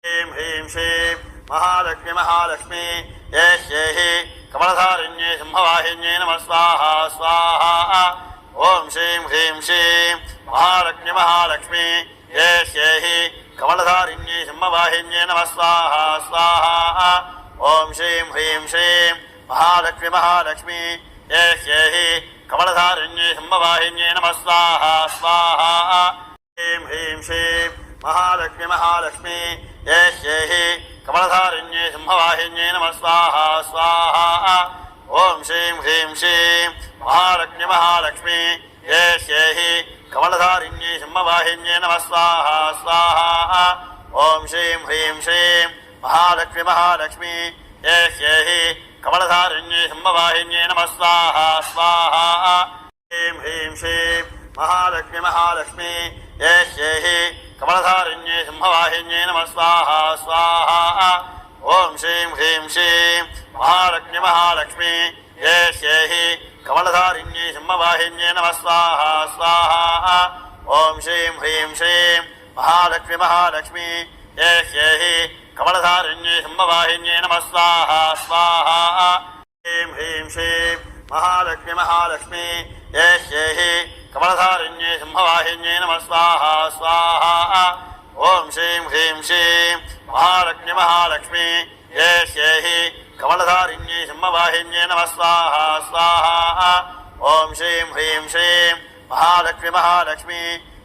ह्रीं ह्रीं श्रीं महालक्ष्मी महालक्ष्मी येष्येहि कमलधारिण्ये सिंहवाहिन्ये नमः स्वाहा स्वाहा ॐ श्रीं ह्रीं श्रीं महालक्ष्मी महालक्ष्मी येष्येहि कमलधारिण्ये सिंहवाहिन्ये नमः स्वाहा स्वाहा ॐ श्रीं ह्रीं श्रीं महालक्ष्मी महालक्ष्मी येष्येहि कमलधारिण्ये सिंहवाहिन्ये नमः स्वाहा स्वाहा ह्रीं ह्रीं श्रीं महालक्ष्मी महालक्ष्मी येष्येहि कमलधारिण्ये सिंहवाहिन्ये नमः स्वाहा स्वाहा ॐ श्रीं ह्रीं श्रीं महालक्ष्मी महालक्ष्मी येष्येहि कमलधारिण्ये सिंहवाहिन्ये नमः स्वाहा स्वाहा ॐ श्रीं ह्रीं श्रीं महालक्ष्मी महालक्ष्मी येष्येहि कमलधारिण्ये सिंहवाहिन्ये नमः स्वाहा स्वाहा ह्रीं ह्रीं श्रीं महालक्ष्मी महालक्ष्मी येष्येहि कमलधारिण्ये सिंहवाहिन्ये नमः स्वाहा स्वाहा ॐ श्रीं ह्रीं श्रीं महालक्ष्मी महालक्ष्मी येष्येहि कमलधारिण्ये सिंहवाहिन्ये नमः स्वाहा स्वाहा ॐ श्रीं ह्रीं श्रीं महालक्ष्मी महालक्ष्मी येष्येहि कमलधारिण्ये सिंहवाहिन्ये नमः स्वाहा स्वाहा ह्रीं ह्रीं श्रीं महालक्ष्मी महालक्ष्मी येष्येहि कमलधारिण्ये सिंहवाहिन्ये नमः स्वाहा स्वाहा ॐ श्रीं ह्रीं श्रीं महालक्ष्मी महालक्ष्मी येष्येहि कमलधारिण्ये सिंहवाहिन्ये नमः स्वाहा स्वाहा ॐ श्रीं ह्रीं श्रीं महालक्ष्मी महालक्ष्मी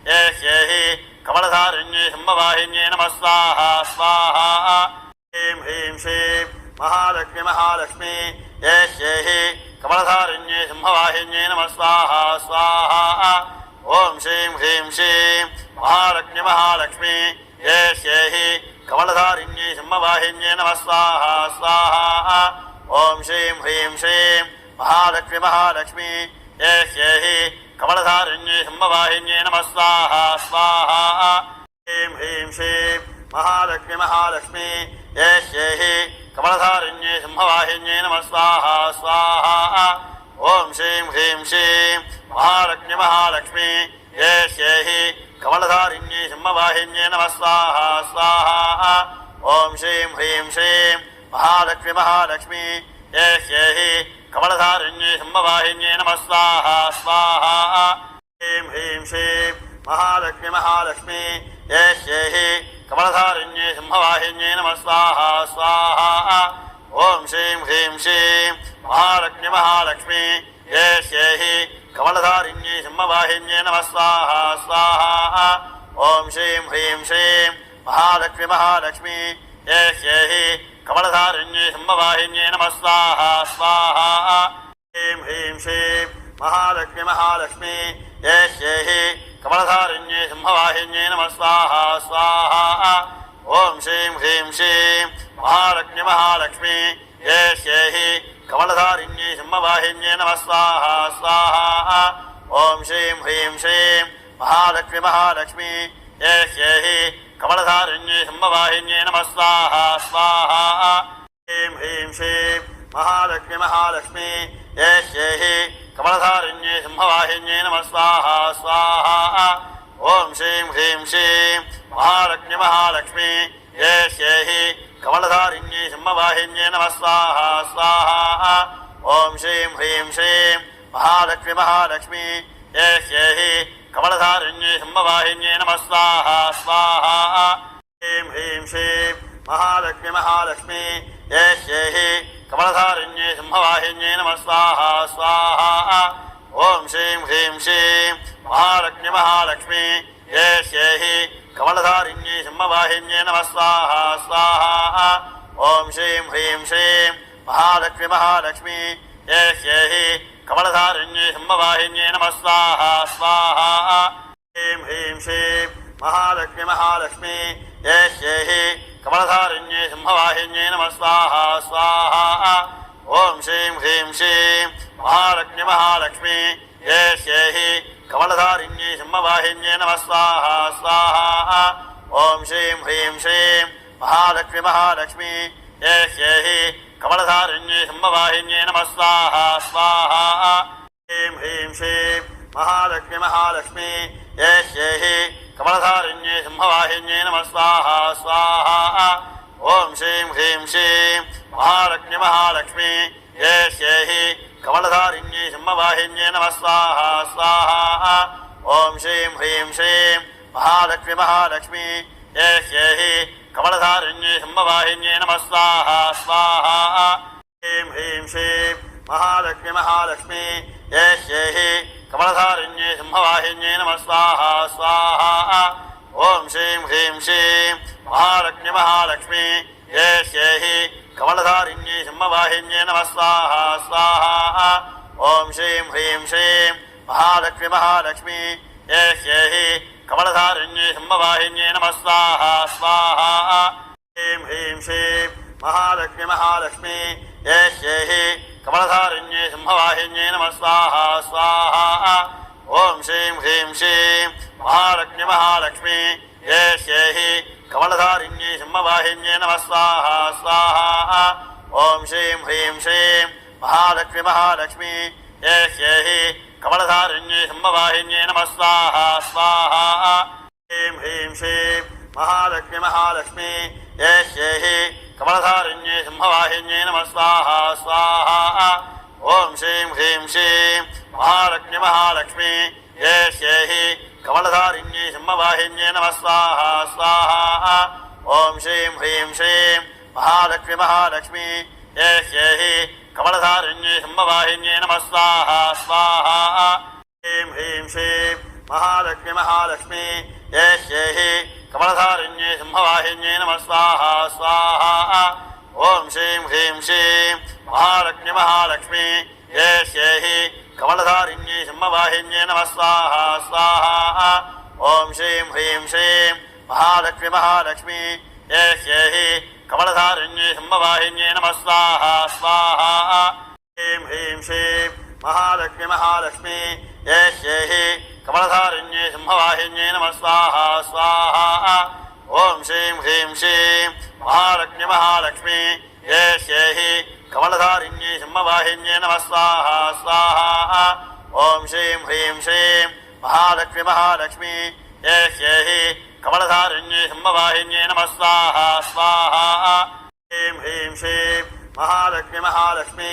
येष्येहि कमलधारिण्ये सिंहवाहिन्ये नमः स्वाहा स्वाहा ह्रीं ह्रीं श्रीं महालक्ष्मी महालक्ष्मी येष्येहि कमलधारिण्ये सिंहवाहिन्ये नमः स्वाहा स्वाहा ॐ श्रीं ह्रीं श्रीं महालक्ष्मी महालक्ष्मी येष्येहि कमलधारिण्ये सिंहवाहिन्ये नमः स्वाहा स्वाहा ॐ श्रीं ह्रीं श्रीं महालक्ष्मी महालक्ष्मी येष्येहि कमलधारिण्ये सिंहवाहिन्ये नमः स्वाहा स्वाहा ह्रीं ह्रीं श्रीं महालक्ष्मी महालक्ष्मी येष्येहि कमलधारिण्ये सिंहवाहिन्ये नमः स्वाहा स्वाहा ॐ श्रीं ह्रीं श्रीं महालक्ष्मी महालक्ष्मी येष्येहि कमलधारिण्ये सिंहवाहिन्ये नमः स्वाहा स्वाहा ॐ श्रीं ह्रीं श्रीं महालक्ष्मी महालक्ष्मी येष्येहि कमलधारिण्ये सिंहवाहिन्ये नमः स्वाहा स्वाहा ह्रीं ह्रीं श्रीं महालक्ष्मी महालक्ष्मी येष्येहि कमलधारिण्ये सिंहवाहिन्ये नमः स्वाहा स्वाहा ॐ श्रीं ह्रीं श्रीं महालक्ष्मी महालक्ष्मी येष्येहि कमलधारिण्ये सिंहवाहिन्ये नमः स्वाहा स्वाहा ॐ श्रीं ह्रीं श्रीं महालक्ष्मी महालक्ष्मी येष्येहि कमलधारिण्ये सिंहवाहिन्ये नमः स्वाहा स्वाहा ह्रीं ह्रीं श्रीं महालक्ष्मी महालक्ष्मी येष्येहि कमलधारिण्ये सिंहवाहिन्ये नमः स्वाहा स्वाहा ॐ श्रीं ह्रीं श्रीं महालक्ष्मी महालक्ष्मी येष्येहि कमलधारिण्ये सिंहवाहिन्ये नमः स्वाहा स्वाहा ॐ श्रीं ह्रीं श्रीं महालक्ष्मी महालक्ष्मी येष्येहि कमलधारिण्ये सिंहवाहिन्ये नमः स्वाहा स्वाहा ह्रीं ह्रीं श्रीं महालक्ष्मी महालक्ष्मी येष्येहि कमलधारिण्ये सिंहवाहिन्ये नमः स्वाहा स्वाहा ॐ श्रीं ह्रीं श्रीं महालक्ष्मी महालक्ष्मी येष्येहि कमलधारिण्ये सिंहवाहिन्ये नमः स्वाहा स्वाहा ॐ श्रीं ह्रीं श्रीं महालक्ष्मी महालक्ष्मी येष्येहि कमलधारिण्ये सिंहवाहिन्ये नमः स्वाहा स्वाहा ह्रीं ह्रीं श्रीं महालक्ष्मी महालक्ष्मी येष्येहि कमलधारिण्ये सिंहवाहिन्ये नमः स्वाहा स्वाहा ॐ श्रीं ह्रीं श्रीं महालक्ष्मी महालक्ष्मी येष्येहि कमलधारिण्ये सिंहवाहिन्ये नमः स्वाहा स्वाहा ॐ श्रीं ह्रीं श्रीं महालक्ष्मी महालक्ष्मी येष्येहि कमलधारिण्ये सिंहवाहिन्ये नमः स्वाहा स्वाहा ह्रीं ह्रीं श्रीं महालक्ष्मी महालक्ष्मी येष्येहि कमलधारिण्ये सिंहवाहिन्ये नमः स्वाहा स्वाहा ॐ श्रीं ह्रीं श्रीं महालक्ष्मी महालक्ष्मी येष्येहि कमलधारिण्ये सिंहवाहिन्ये नमः स्वाहा स्वाहा ॐ श्रीं ह्रीं श्रीं महालक्ष्मी महालक्ष्मी येष्येहि कमलधारिण्ये सिंहवाहिन्ये नमः स्वाहा स्वाहा ह्रीं ह्रीं श्रीं महालक्ष्मी महालक्ष्मी येष्येहि कमलधारिण्ये सिंहवाहिन्ये नमः स्वाहा स्वाहा ॐ श्रीं ह्रीं श्रीं महालक्ष्मी महालक्ष्मी ये श्रेहि कमलधारिण्ये सिंहवाहिन्ये नमः स्वाहा स्वाहा ॐ श्रीं ह्रीं श्रीं महालक्ष्मी महालक्ष्मी ये श्रेहि कमलधारिण्ये सिंहवाहिन्ये नमः स्वाहा स्वाहा ह्रीं ह्रीं श्रीं महालक्ष्मी महालक्ष्मी ये श्रेहि कमलधारिण्ये सिंहवाहिन्ये नमः स्वाहा स्वाहा ॐ श्रीं ह्रीं श्रीं महालक्ष्मी महालक्ष्मी ये श्रेहि कमलधारिण्ये सिंहवाहिन्ये नमः स्वाहा स्वाहा ॐ श्रीं ह्रीं श्रीं महालक्ष्मी महालक्ष्मी ये श्रेहि कमलधारिण्ये सिंहवाहिन्ये नमः स्वाहा स्वाहा ह्रीं ह्रीं श्रीं महालक्ष्मी महालक्ष्मी ये श्रेहि कमलधारिण्ये सिंहवाहिन्ये नमः स्वाहा स्वाहा ॐ श्रीं ह्रीं श्रीं महालक्ष्मी महालक्ष्मी ये श्रेहि कमलधारिण्ये सिंहवाहिन्ये नमः स्वाहा स्वाहा ॐ श्रीं ह्रीं श्रीं महालक्ष्मी महालक्ष्मी ये श्रेहि कमलधारिण्ये सिंहवाहिन्ये नमः स्वाहा स्वाहा ह्रीं ह्रीं श्रीं महालक्ष्मी महालक्ष्मी ये श्रेहि कमलधारिण्ये सिंहवाहिन्ये नमः स्वाहा स्वाहा ॐ श्रीं ह्रीं श्रीं महालक्ष्मी महालक्ष्मी ये श्रेहि कमलधारिण्ये सिंहवाहिन्ये नमः स्वाहा स्वाहा ॐ श्रीं ह्रीं श्रीं महालक्ष्मी महालक्ष्मी ये श्रेहि कमलधारिण्ये सिंहवाहिन्ये नमः स्वाहा स्वाहा ह्रीं ह्रीं श्रीं महालक्ष्मी महालक्ष्मी ये श्रेहि कमलधारिण्ये सिंहवाहिन्ये नमः स्वाहा स्वाहा ॐ श्रीं ह्रीं श्रीं महालक्ष्मी महालक्ष्मी ये श्रेहि कमलधारिण्ये सिंहवाहिन्ये नमः स्वाहा स्वाहा ॐ श्रीं ह्रीं श्रीं महालक्ष्मी महालक्ष्मी ये श्रेहि कमलधारिण्ये सिंहवाहिन्ये नमः स्वाहा स्वाहा ह्रीं ह्रीं श्रीं महालक्ष्मी महालक्ष्मी ये श्रेहि कमलधारिण्ये सिंहवाहिन्ये नमः स्वाहा स्वाहा ॐ श्रीं ह्रीं श्रीं महालक्ष्मी महालक्ष्मी ये श्रेहि कमलधारिण्ये सिंहवाहिन्ये नमः स्वाहा स्वाहा ॐ श्रीं ह्रीं श्रीं महालक्ष्मी महालक्ष्मी ये श्रेहि कमलधारिण्ये सिंहवाहिन्ये नमः स्वाहा स्वाहा ह्रीं ह्रीं श्रीं महालक्ष्मी महालक्ष्मी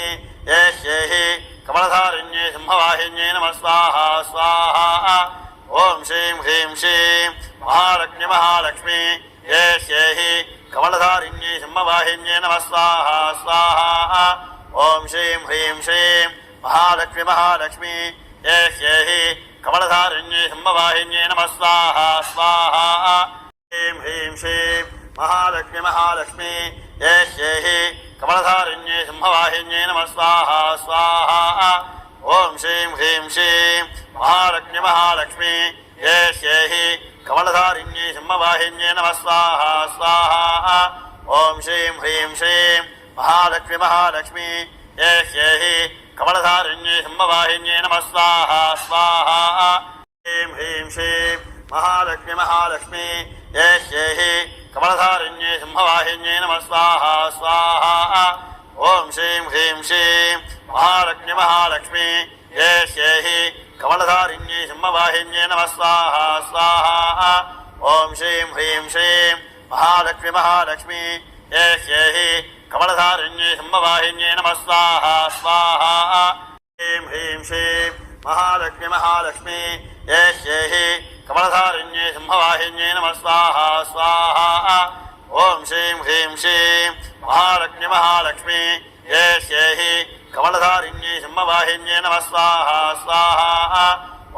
ये श्रेहि कमलधारिण्ये सिंहवाहिन्ये नमः स्वाहा स्वाहा ॐ श्रीं ह्रीं श्रीं महालक्ष्मी महालक्ष्मी ये श्रेहि कमलधारिण्ये सिंहवाहिन्ये नमः स्वाहा स्वाहा ॐ श्रीं ह्रीं श्रीं महालक्ष्मी महालक्ष्मी ये श्रेहि कमलधारिण्ये सिंहवाहिन्ये नमः स्वाहा स्वाहा ह्रीं ह्रीं श्रीं महालक्ष्मी महालक्ष्मी ये श्रेहि कमलधारिण्ये सिंहवाहिन्ये नमः स्वाहा स्वाहा ॐ श्रीं ह्रीं श्रीं महालक्ष्मी महालक्ष्मी ये श्रेहि कमलधारिण्ये सिंहवाहिन्ये नमः स्वाहा स्वाहा ॐ श्रीं ह्रीं श्रीं महालक्ष्मी महालक्ष्मी ये श्रेहि कमलधारिण्ये सिंहवाहिन्ये नमः स्वाहा स्वाहा ह्रीं ह्रीं श्रीं महालक्ष्मी महालक्ष्मी ये श्रेहि कमलधारिण्ये सिंहवाहिन्ये नमः स्वाहा स्वाहा ॐ श्रीं ह्रीं श्रीं महालक्ष्मी महालक्ष्मी ये श्रेहि कमलधारिण्ये सिंहवाहिन्ये नमः स्वाहा स्वाहा ॐ श्रीं ह्रीं श्रीं महालक्ष्मी महालक्ष्मी ये श्रेहि कमलधारिण्ये सिंहवाहिन्ये नमः स्वाहा स्वाहा ह्रीं ह्रीं श्रीं महालक्ष्मी महालक्ष्मी ये श्रेहि कमलधारिण्ये सिंहवाहिन्ये नमः स्वाहा स्वाहा ॐ श्रीं ह्रीं श्रीं महालक्ष्मी महालक्ष्मी ये श्रेहि कमलधारिण्ये सिंहवाहिन्ये नमः स्वाहा स्वाहा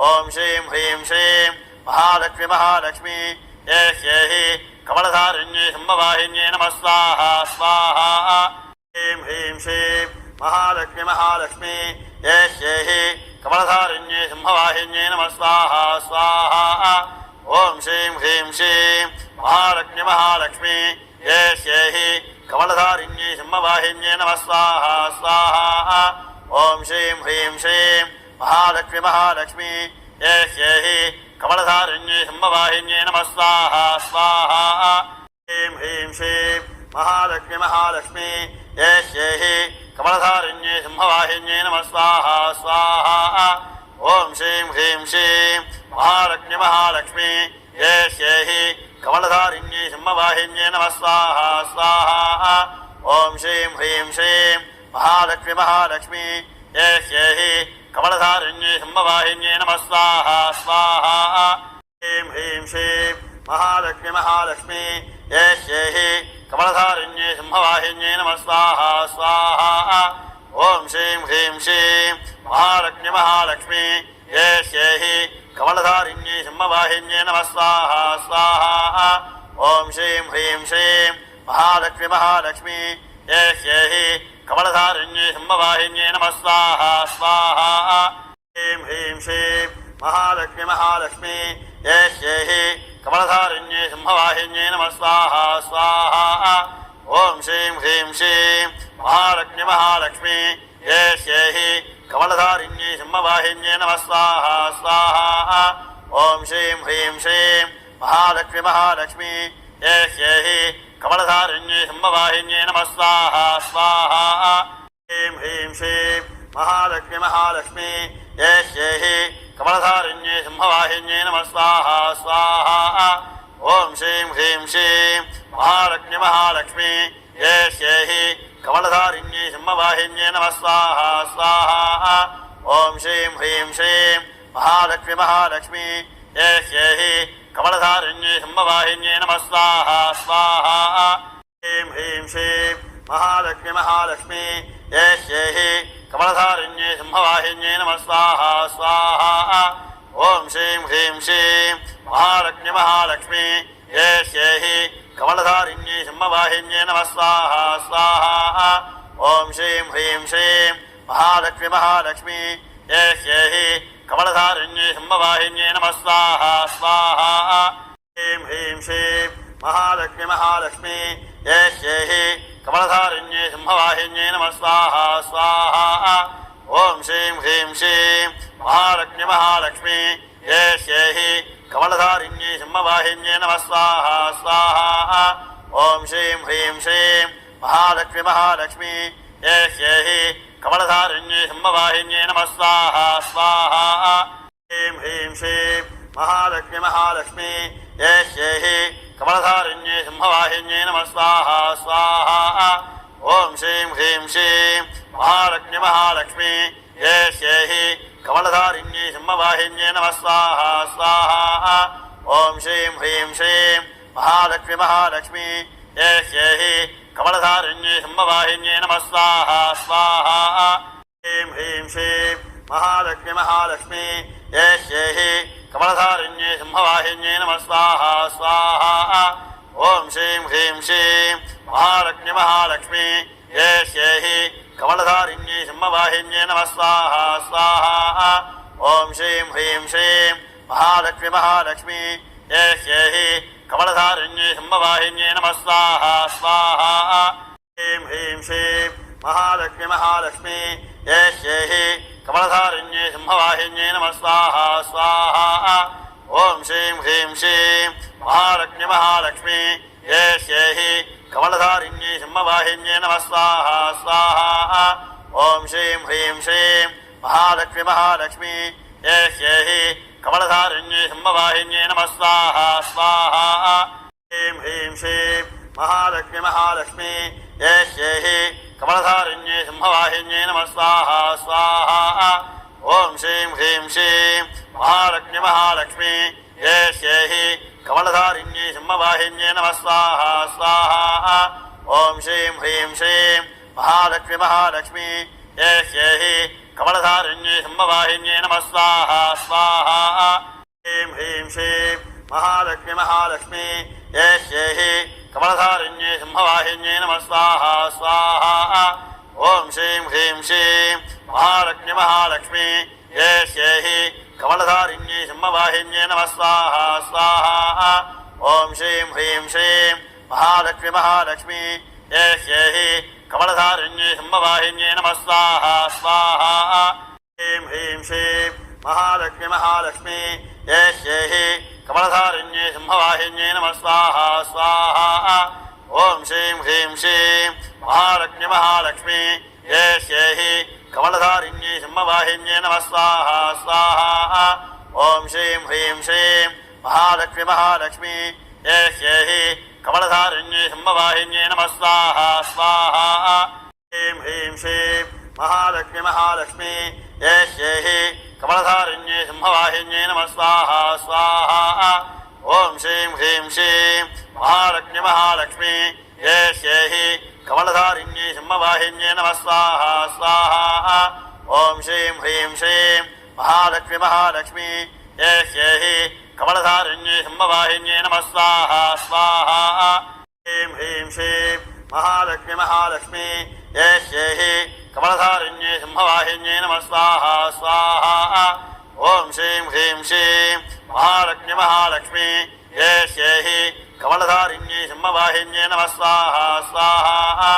ॐ श्रीं ह्रीं श्रीं महालक्ष्मी महालक्ष्मी ये श्रेहि कमलधारिण्ये सिंहवाहिन्ये नमः स्वाहा स्वाहा ह्रीं ह्रीं श्रीं महालक्ष्मी महालक्ष्मी ये श्रेहि कमलधारिण्ये सिंहवाहिन्ये नमः स्वाहा स्वाहा ॐ श्रीं ह्रीं श्रीं महालक्ष्मी महालक्ष्मी ये श्रेहि कमलधारिण्ये सिंहवाहिन्ये नमः स्वाहा स्वाहा ॐ श्रीं ह्रीं श्रीं महालक्ष्मी महालक्ष्मी ये श्रेहि कमलधारिण्ये सिंहवाहिन्ये नमः स्वाहा स्वाहा ह्रीं ह्रीं श्रीं महालक्ष्मी महालक्ष्मी ये श्रेहि कमलधारिण्ये सिंहवाहिन्ये नमः स्वाहा स्वाहा ॐ श्रीं ह्रीं श्रीं महालक्ष्मी महालक्ष्मी ये शेहि कमलधारिण्ये सिंहवाहिन्ये नमः स्वाहा स्वाहा ॐ श्रीं ह्रीं श्रीं महालक्ष्मी महालक्ष्मी ये शेहि कमलधारिण्ये सिंहवाहिन्ये नमः स्वाहा स्वाहा ह्रीं ह्रीं श्रीं महालक्ष्मी महालक्ष्मी ये शेहि कमलधारिण्ये सिंहवाहिन्ये नमः स्वाहा स्वाहा ॐ श्रीं ह्रीं श्रीं महालक्ष्मी महालक्ष्मी ये शेहि कमलधारिण्ये सिंहवाहिन्ये नमः स्वाहा स्वाहा ॐ श्रीं ह्रीं श्रीं महालक्ष्मी महालक्ष्मी ये शेहि कमलधारिण्ये सिंहवाहिन्ये नमः स्वाहा स्वाहा ह्रीं ह्रीं श्रीं महालक्ष्मी महालक्ष्मी ये शेहि कमलधारिण्ये सिंहवाहिन्ये नमः स्वाहा स्वाहा ॐ श्रीं ह्रीं श्रीं महालक्ष्मी महालक्ष्मी ये शेहि कमलधारिण्ये सिंहवाहिन्ये नमः स्वाहा स्वाहा ॐ श्रीं ह्रीं श्रीं महालक्ष्मी महालक्ष्मी ये शेहि कमलधारिण्ये सिंहवाहिन्ये नमः स्वाहा स्वाहा ह्रीं ह्रीं श्रीं महालक्ष्मी महालक्ष्मी ये शेहि कमलधारिण्ये सिंहवाहिन्ये नमः स्वाहा स्वाहा ॐ श्रीं ह्रीं श्रीं महालक्ष्मी महालक्ष्मी ये शेहि कमलधारिण्ये सिंहवाहिन्ये नमः स्वाहा स्वाहा ॐ श्रीं ह्रीं श्रीं महालक्ष्मी महालक्ष्मी ये शेहि कमलधारिण्ये सिंहवाहिन्ये नमः स्वाहा स्वाहा ह्रीं ह्रीं श्रीं महालक्ष्मी महालक्ष्मी ये शेहि कमलधारिण्ये सिंहवाहिन्ये नमः स्वाहा स्वाहा ॐ श्रीं ह्रीं श्रीं महालक्ष्मी महालक्ष्मी ये शेहि कमलधारिण्ये सिंहवाहिन्ये नमः स्वाहा स्वाहा ॐ श्रीं ह्रीं श्रीं महालक्ष्मी महालक्ष्मी ये शेहि कमलधारिण्ये सिंहवाहिन्ये नमः स्वाहा स्वाहा ह्रीं ह्रीं श्रीं महालक्ष्मी महालक्ष्मी ये शेहि कमलधारिण्ये सिंहवाहिन्ये नमः स्वाहा स्वाहा ॐ श्रीं ह्रीं श्रीं महालक्ष्मी महालक्ष्मी ये शेहि कमलधारिण्ये सिंहवाहिन्ये नमः स्वाहा स्वाहा ॐ श्रीं ह्रीं श्रीं महालक्ष्मी महालक्ष्मी ये शेहि कमलधारिण्ये सिंहवाहिन्ये नमः स्वाहा स्वाहा ह्रीं ह्रीं श्रीं महालक्ष्मी महालक्ष्मी ये शेहि कमलधारिण्ये सिंहवाहिन्ये नमः स्वाहा स्वाहा ॐ श्रीं ह्रीं श्रीं महालक्ष्मी महालक्ष्मी ये शेहि कमलधारिण्ये सिंहवाहिन्ये नमः स्वाहा स्वाहा ॐ श्रीं ह्रीं श्रीं महालक्ष्मी महालक्ष्मी ये शेहि कमलधारिण्ये सिंहवाहिन्ये नमः स्वाहा स्वाहा ह्रीं ह्रीं श्रीं महालक्ष्मी महालक्ष्मी ये शेहि कमलधारिण्ये सिंहवाहिन्ये नमः स्वाहा स्वाहा ॐ श्रीं ह्रीं श्रीं महालक्ष्मी महालक्ष्मी ये शेहि कमलधारिण्ये सिंहवाहिन्ये नमः स्वाहा स्वाहा ॐ श्रीं ह्रीं श्रीं महालक्ष्मी महालक्ष्मी ये शेहि कमलधारिण्ये सिंहवाहिन्ये नमः स्वाहा स्वाहा ह्रीं ह्रीं श्रीं महालक्ष्मी महालक्ष्मी ये शेहि कमलधारिण्ये सिंहवाहिन्ये नमः स्वाहा स्वाहा ॐ श्रीं ह्रीं श्रीं महालक्ष्मी महालक्ष्मी ये शेहि कमलधारिण्ये सिंहवाहिन्ये नमः स्वाहा स्वाहा ॐ श्रीं ह्रीं श्रीं महालक्ष्मी महालक्ष्मी ये शेहि कमलधारिण्ये सिंहवाहिन्ये नमः स्वाहा स्वाहा ह्रीं ह्रीं श्रीं महालक्ष्मी महालक्ष्मी ये शेहि कमलधारिण्ये सिंहवाहिन्ये नमः स्वाहा स्वाहा ॐ श्रीं ह्रीं श्रीं महालक्ष्मी महालक्ष्मी ये शेहि कमलधारिण्ये सिंहवाहिन्ये नमः स्वाहा स्वाहा ॐ श्रीं ह्रीं श्रीं महालक्ष्मी महालक्ष्मी ये शेहि कमलधारिण्ये सिंहवाहिन्ये नमः स्वाहा स्वाहा ह्रीं ह्रीं श्रीं महालक्ष्मी महालक्ष्मी ये शेहि कमलधारिण्ये सिंहवाहिन्ये नमः स्वाहा स्वाहा ॐ श्रीं ह्रीं श्रीं महालक्ष्मी महालक्ष्मी ये शेहि कमलधारिण्ये सिंहवाहिन्ये नमः स्वाहा स्वाहा ॐ श्रीं ह्रीं श्रीं महालक्ष्मी महालक्ष्मी ये शेहि कमलधारिण्ये सिंहवाहिन्ये नमः स्वाहा स्वाहा ह्रीं ह्रीं श्रीं महालक्ष्मी महालक्ष्मी ये शेहि कमलधारिण्ये सिंहवाहिन्ये नमः स्वाहा स्वाहा ॐ श्रीं ह्रीं श्रीं महालक्ष्मी महालक्ष्मी ये शेहि कमलधारिण्ये सिंहवाहिन्ये नमः स्वाहा स्वाहा ॐ श्रीं ह्रीं श्रीं महालक्ष्मी महालक्ष्मी ये ह्येहि कमलधारिण्ये सिंहवाहिन्ये नमः स्वाहा स्वाहा ह्रीं ह्रीं श्रीं महालक्ष्मी महालक्ष्मी ये ह्येहि कमलधारिण्ये सिंहवाहिन्ये नमः स्वाहा स्वाहा ओम श्रीं ह्रीं श्रीं महालक्ष्मी महालक्ष्मी ये ह्येहि कमलधारिण्ये सिंहवाहिन्ये नमः स्वाहा स्वाहा ओम श्रीं ह्रीं श्रीं महालक्ष्मी महालक्ष्मी ये ह्येहि कमलधारिण्ये सिंहवाहिन्ये नमः स्वाहा स्वाहा ह्रीं ह्रीं श्रीं महालक्ष्मी महालक्ष्मी ये ह्येहि कमलधारिण्ये सिंहवाहिन्ये नमः स्वाहा स्वाहा ओम श्रीं ह्रीं श्रीं महालक्ष्मी महालक्ष्मी ये ह्येहि कमलधारिण्ये सिंहवाहिन्ये नमः स्वाहा स्वाहा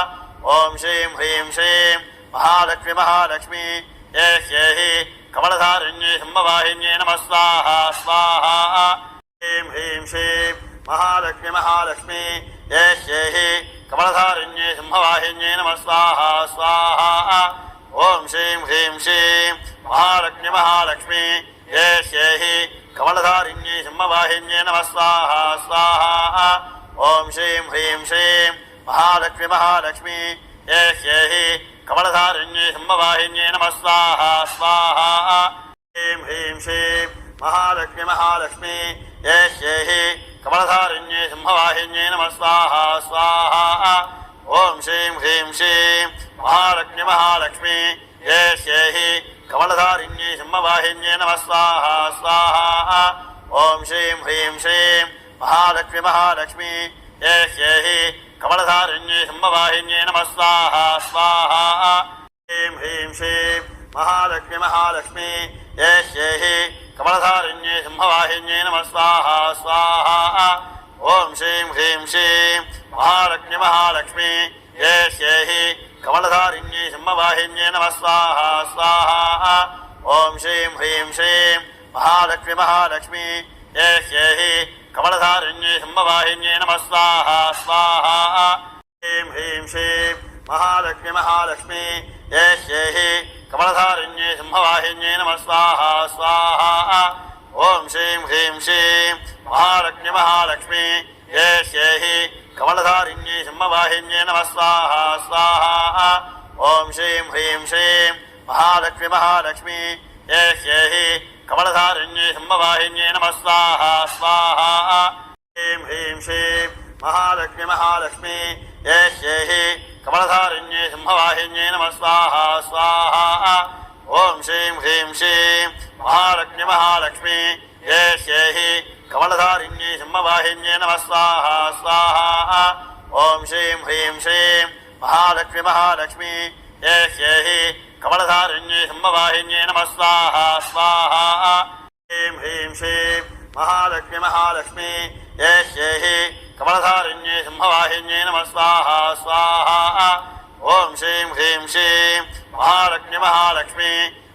ओम श्रीं ह्रीं श्रीं महालक्ष्मी महालक्ष्मी ये ह्येहि कमलधारिण्ये सिंहवाहिन्ये नमः स्वाहा स्वाहा ह्रीं ह्रीं श्रीं महालक्ष्मी महालक्ष्मी ये ह्येहि कमलधारिण्ये सिंहवाहिन्ये नमः स्वाहा स्वाहा ओम श्रीं ह्रीं श्रीं महालक्ष्मी महालक्ष्मी ये ह्येहि कमलधारिण्ये सिंहवाहिन्ये नमः स्वाहा स्वाहा ओम श्रीं ह्रीं श्रीं महालक्ष्मी महालक्ष्मी ये ह्येहि कमलधारिण्ये सिंहवाहिन्ये नमः स्वाहा स्वाहा ह्रीं ह्रीं श्रीं महालक्ष्मी महालक्ष्मी ये ह्येहि कमलधारिण्ये सिंहवाहिन्ये नमः स्वाहा स्वाहा ओम श्रीं ह्रीं श्रीं महालक्ष्मी महालक्ष्मी ये ह्येहि कमलधारिण्ये सिंहवाहिन्ये नमः स्वाहा स्वाहा ओम श्रीं ह्रीं श्रीं महालक्ष्मी महालक्ष्मी ये ह्येहि कमलधारिण्ये सिंहवाहिन्ये नमः स्वाहा स्वाहा ह्रीं ह्रीं श्रीं महालक्ष्मी महालक्ष्मी ये ह्येहि कमलधारिण्ये सिंहवाहिन्ये नमः स्वाहा स्वाहा ओम श्रीं ह्रीं श्रीं महालक्ष्मी महालक्ष्मी ये ह्येहि कमलधारिण्ये सिंहवाहिन्ये नमः स्वाहा स्वाहा ओम श्रीं ह्रीं श्रीं महालक्ष्मी महालक्ष्मी ये ह्येहि कमलधारिण्ये सिंहवाहिन्ये नमः स्वाहा स्वाहा ह्रीं ह्रीं श्रीं महालक्ष्मी महालक्ष्मी ये ह्येहि कमलधारिण्ये सिंहवाहिन्ये नमः स्वाहा स्वाहा ओम श्रीं ह्रीं श्रीं महालक्ष्मी महालक्ष्मी ये ह्येहि कमलधारिण्ये सिंहवाहिन्ये नमः स्वाहा स्वाहा ओम श्रीं ह्रीं श्रीं महालक्ष्मी महालक्ष्मी ये ह्येहि कमलधारिण्ये सिंहवाहिन्ये नमः स्वाहा स्वाहा ह्रीं ह्रीं श्रीं महालक्ष्मी महालक्ष्मी ये ह्येहि कमलधारिण्ये सिंहवाहिन्ये नमः स्वाहा स्वाहा ओम श्रीं ह्रीं श्रीं महालक्ष्मी महालक्ष्मी ये ह्येहि कमलधारिण्ये सिंहवाहिन्ये नमः स्वाहा स्वाहा ओम श्रीं ह्रीं श्रीं महालक्ष्मी महालक्ष्मी ये ह्येहि कमलधारिण्ये सिंहवाहिन्ये नमः स्वाहा स्वाहा ह्रीं ह्रीं श्रीं महालक्ष्मी महालक्ष्मी ये ह्येहि कमलधारिण्ये सिंहवाहिन्ये नमः स्वाहा स्वाहा ओम श्रीं ह्रीं श्रीं महालक्ष्मी महालक्ष्मी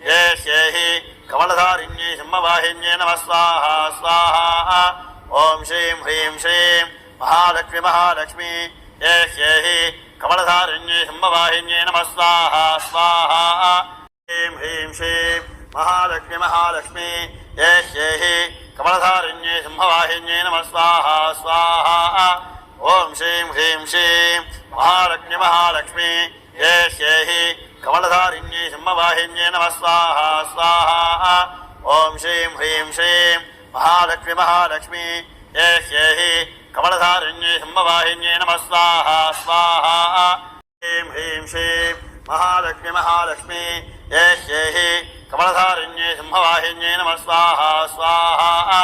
ये ह्येहि कमलधारिण्ये सिंहवाहिन्ये नमः स्वाहा स्वाहा ओम श्रीं ह्रीं श्रीं महालक्ष्मी महालक्ष्मी ये ह्येहि कमलधारिण्ये सिंहवाहिन्ये नमः स्वाहा स्वाहा ह्रीं ह्रीं श्रीं महालक्ष्मी महालक्ष्मी ये ह्येहि कमलधारिण्ये सिंहवाहिन्ये नमः स्वाहा स्वाहा ओम श्रीं ह्रीं श्रीं महालक्ष्मी महालक्ष्मी ये ह्येहि कमलधारिण्ये सिंहवाहिन्ये नमः स्वाहा स्वाहा ओम श्रीं ह्रीं श्रीं महालक्ष्मी महालक्ष्मी ये ह्येहि कमलधारिण्ये सिंहवाहिन्ये नमः स्वाहा स्वाहा ह्रीं ह्रीं श्रीं महालक्ष्मी महालक्ष्मी ये ह्येहि कमलधारिण्ये सिंहवाहिन्ये नमः स्वाहा स्वाहा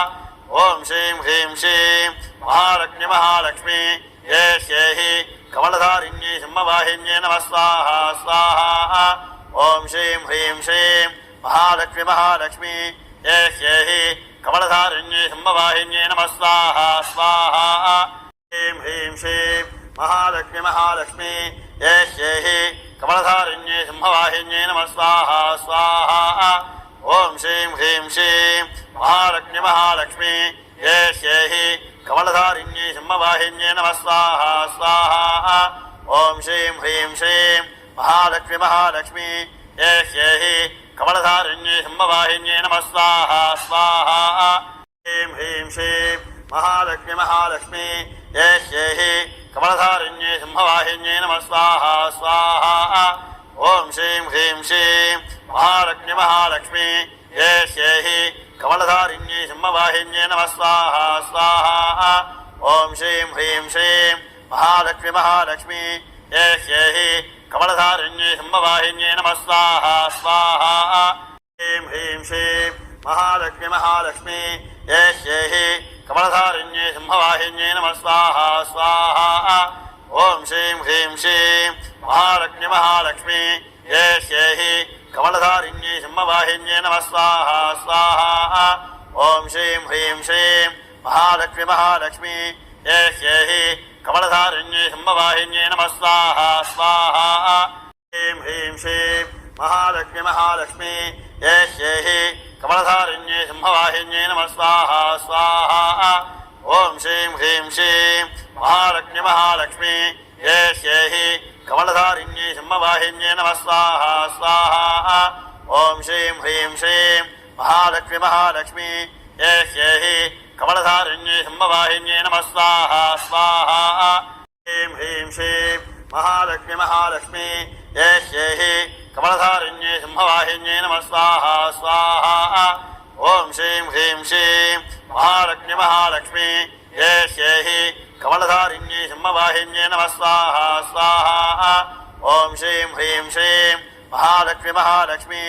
ओम श्रीं ह्रीं श्रीं महालक्ष्मी महालक्ष्मी ये ह्येहि कमलधारिण्ये सिंहवाहिन्ये नमः स्वाहा स्वाहा ओम श्रीं ह्रीं श्रीं महालक्ष्मी महालक्ष्मी ये ह्येहि कमलधारिण्ये सिंहवाहिन्ये नमः स्वाहा स्वाहा ह्रीं ह्रीं श्रीं महालक्ष्मी महालक्ष्मी ये ह्येहि कमलधारिण्ये सिंहवाहिन्ये नमः स्वाहा स्वाहा ओम श्रीं ह्रीं श्रीं महालक्ष्मी महालक्ष्मी ये ह्येहि कमलधारिण्ये सिंहवाहिन्ये नमः स्वाहा स्वाहा ओम श्रीं ह्रीं श्रीं महालक्ष्मी महालक्ष्मी ये ह्येहि कमलधारिण्ये सिंहवाहिन्ये नमः स्वाहा स्वाहा ह्रीं ह्रीं श्रीं महालक्ष्मी महालक्ष्मी येह्येहि कमलधारिण्ये सिंहवाहिन्ये नमः स्वाहा स्वाहा ॐ श्रीं ह्रीं श्रीं महालक्ष्मी महालक्ष्मी येह्येहि कमलधारिण्ये सिंहवाहिन्ये नमः स्वाहा स्वाहा ॐ श्रीं ह्रीं श्रीं महालक्ष्मी महालक्ष्मी येह्येहि कमलधारिण्ये सिंहवाहिन्ये नमः स्वाहा स्वाहा ह्रीं ह्रीं श्रीं महालक्ष्मी महालक्ष्मी येह्येहि कमलधारिण्ये सिंहवाहिन्ये नमः स्वाहा स्वाहा ॐ श्रीं ह्रीं श्रीं महालक्ष्मी महालक्ष्मी येह्येहि कमलधारिण्ये सिंहवाहिन्ये नमः स्वाहा स्वाहा ॐ श्रीं ह्रीं श्रीं महालक्ष्मी महालक्ष्मी येह्येहि कमलधारिण्ये सिंहवाहिन्ये नमः स्वाहा स्वाहा ह्रीं ह्रीं श्रीं महालक्ष्मी महालक्ष्मी येह्येहि कमलधारिण्ये सिंहवाहिन्ये नमः स्वाहा स्वाहा ॐ श्रीं ह्रीं श्रीं महालक्ष्मी महालक्ष्मी येह्येहि कमलधारिण्ये सिंहवाहिन्ये नमः स्वाहा स्वाहा ॐ श्रीं ह्रीं श्रीं महालक्ष्मी महालक्ष्मी येह्येहि कमलधारिण्ये सिंहवाहिन्ये नमः स्वाहा स्वाहा ह्रीं ह्रीं श्रीं महालक्ष्मी महालक्ष्मी येह्येहि कमलधारिण्ये सिंहवाहिन्ये नमः स्वाहा स्वाहा ॐ श्रीं ह्रीं श्रीं महालक्ष्मी महालक्ष्मी येह्येहि कमलधारिण्ये सिंहवाहिन्ये नमः स्वाहा स्वाहा ॐ श्रीं ह्रीं श्रीं महालक्ष्मी महालक्ष्मी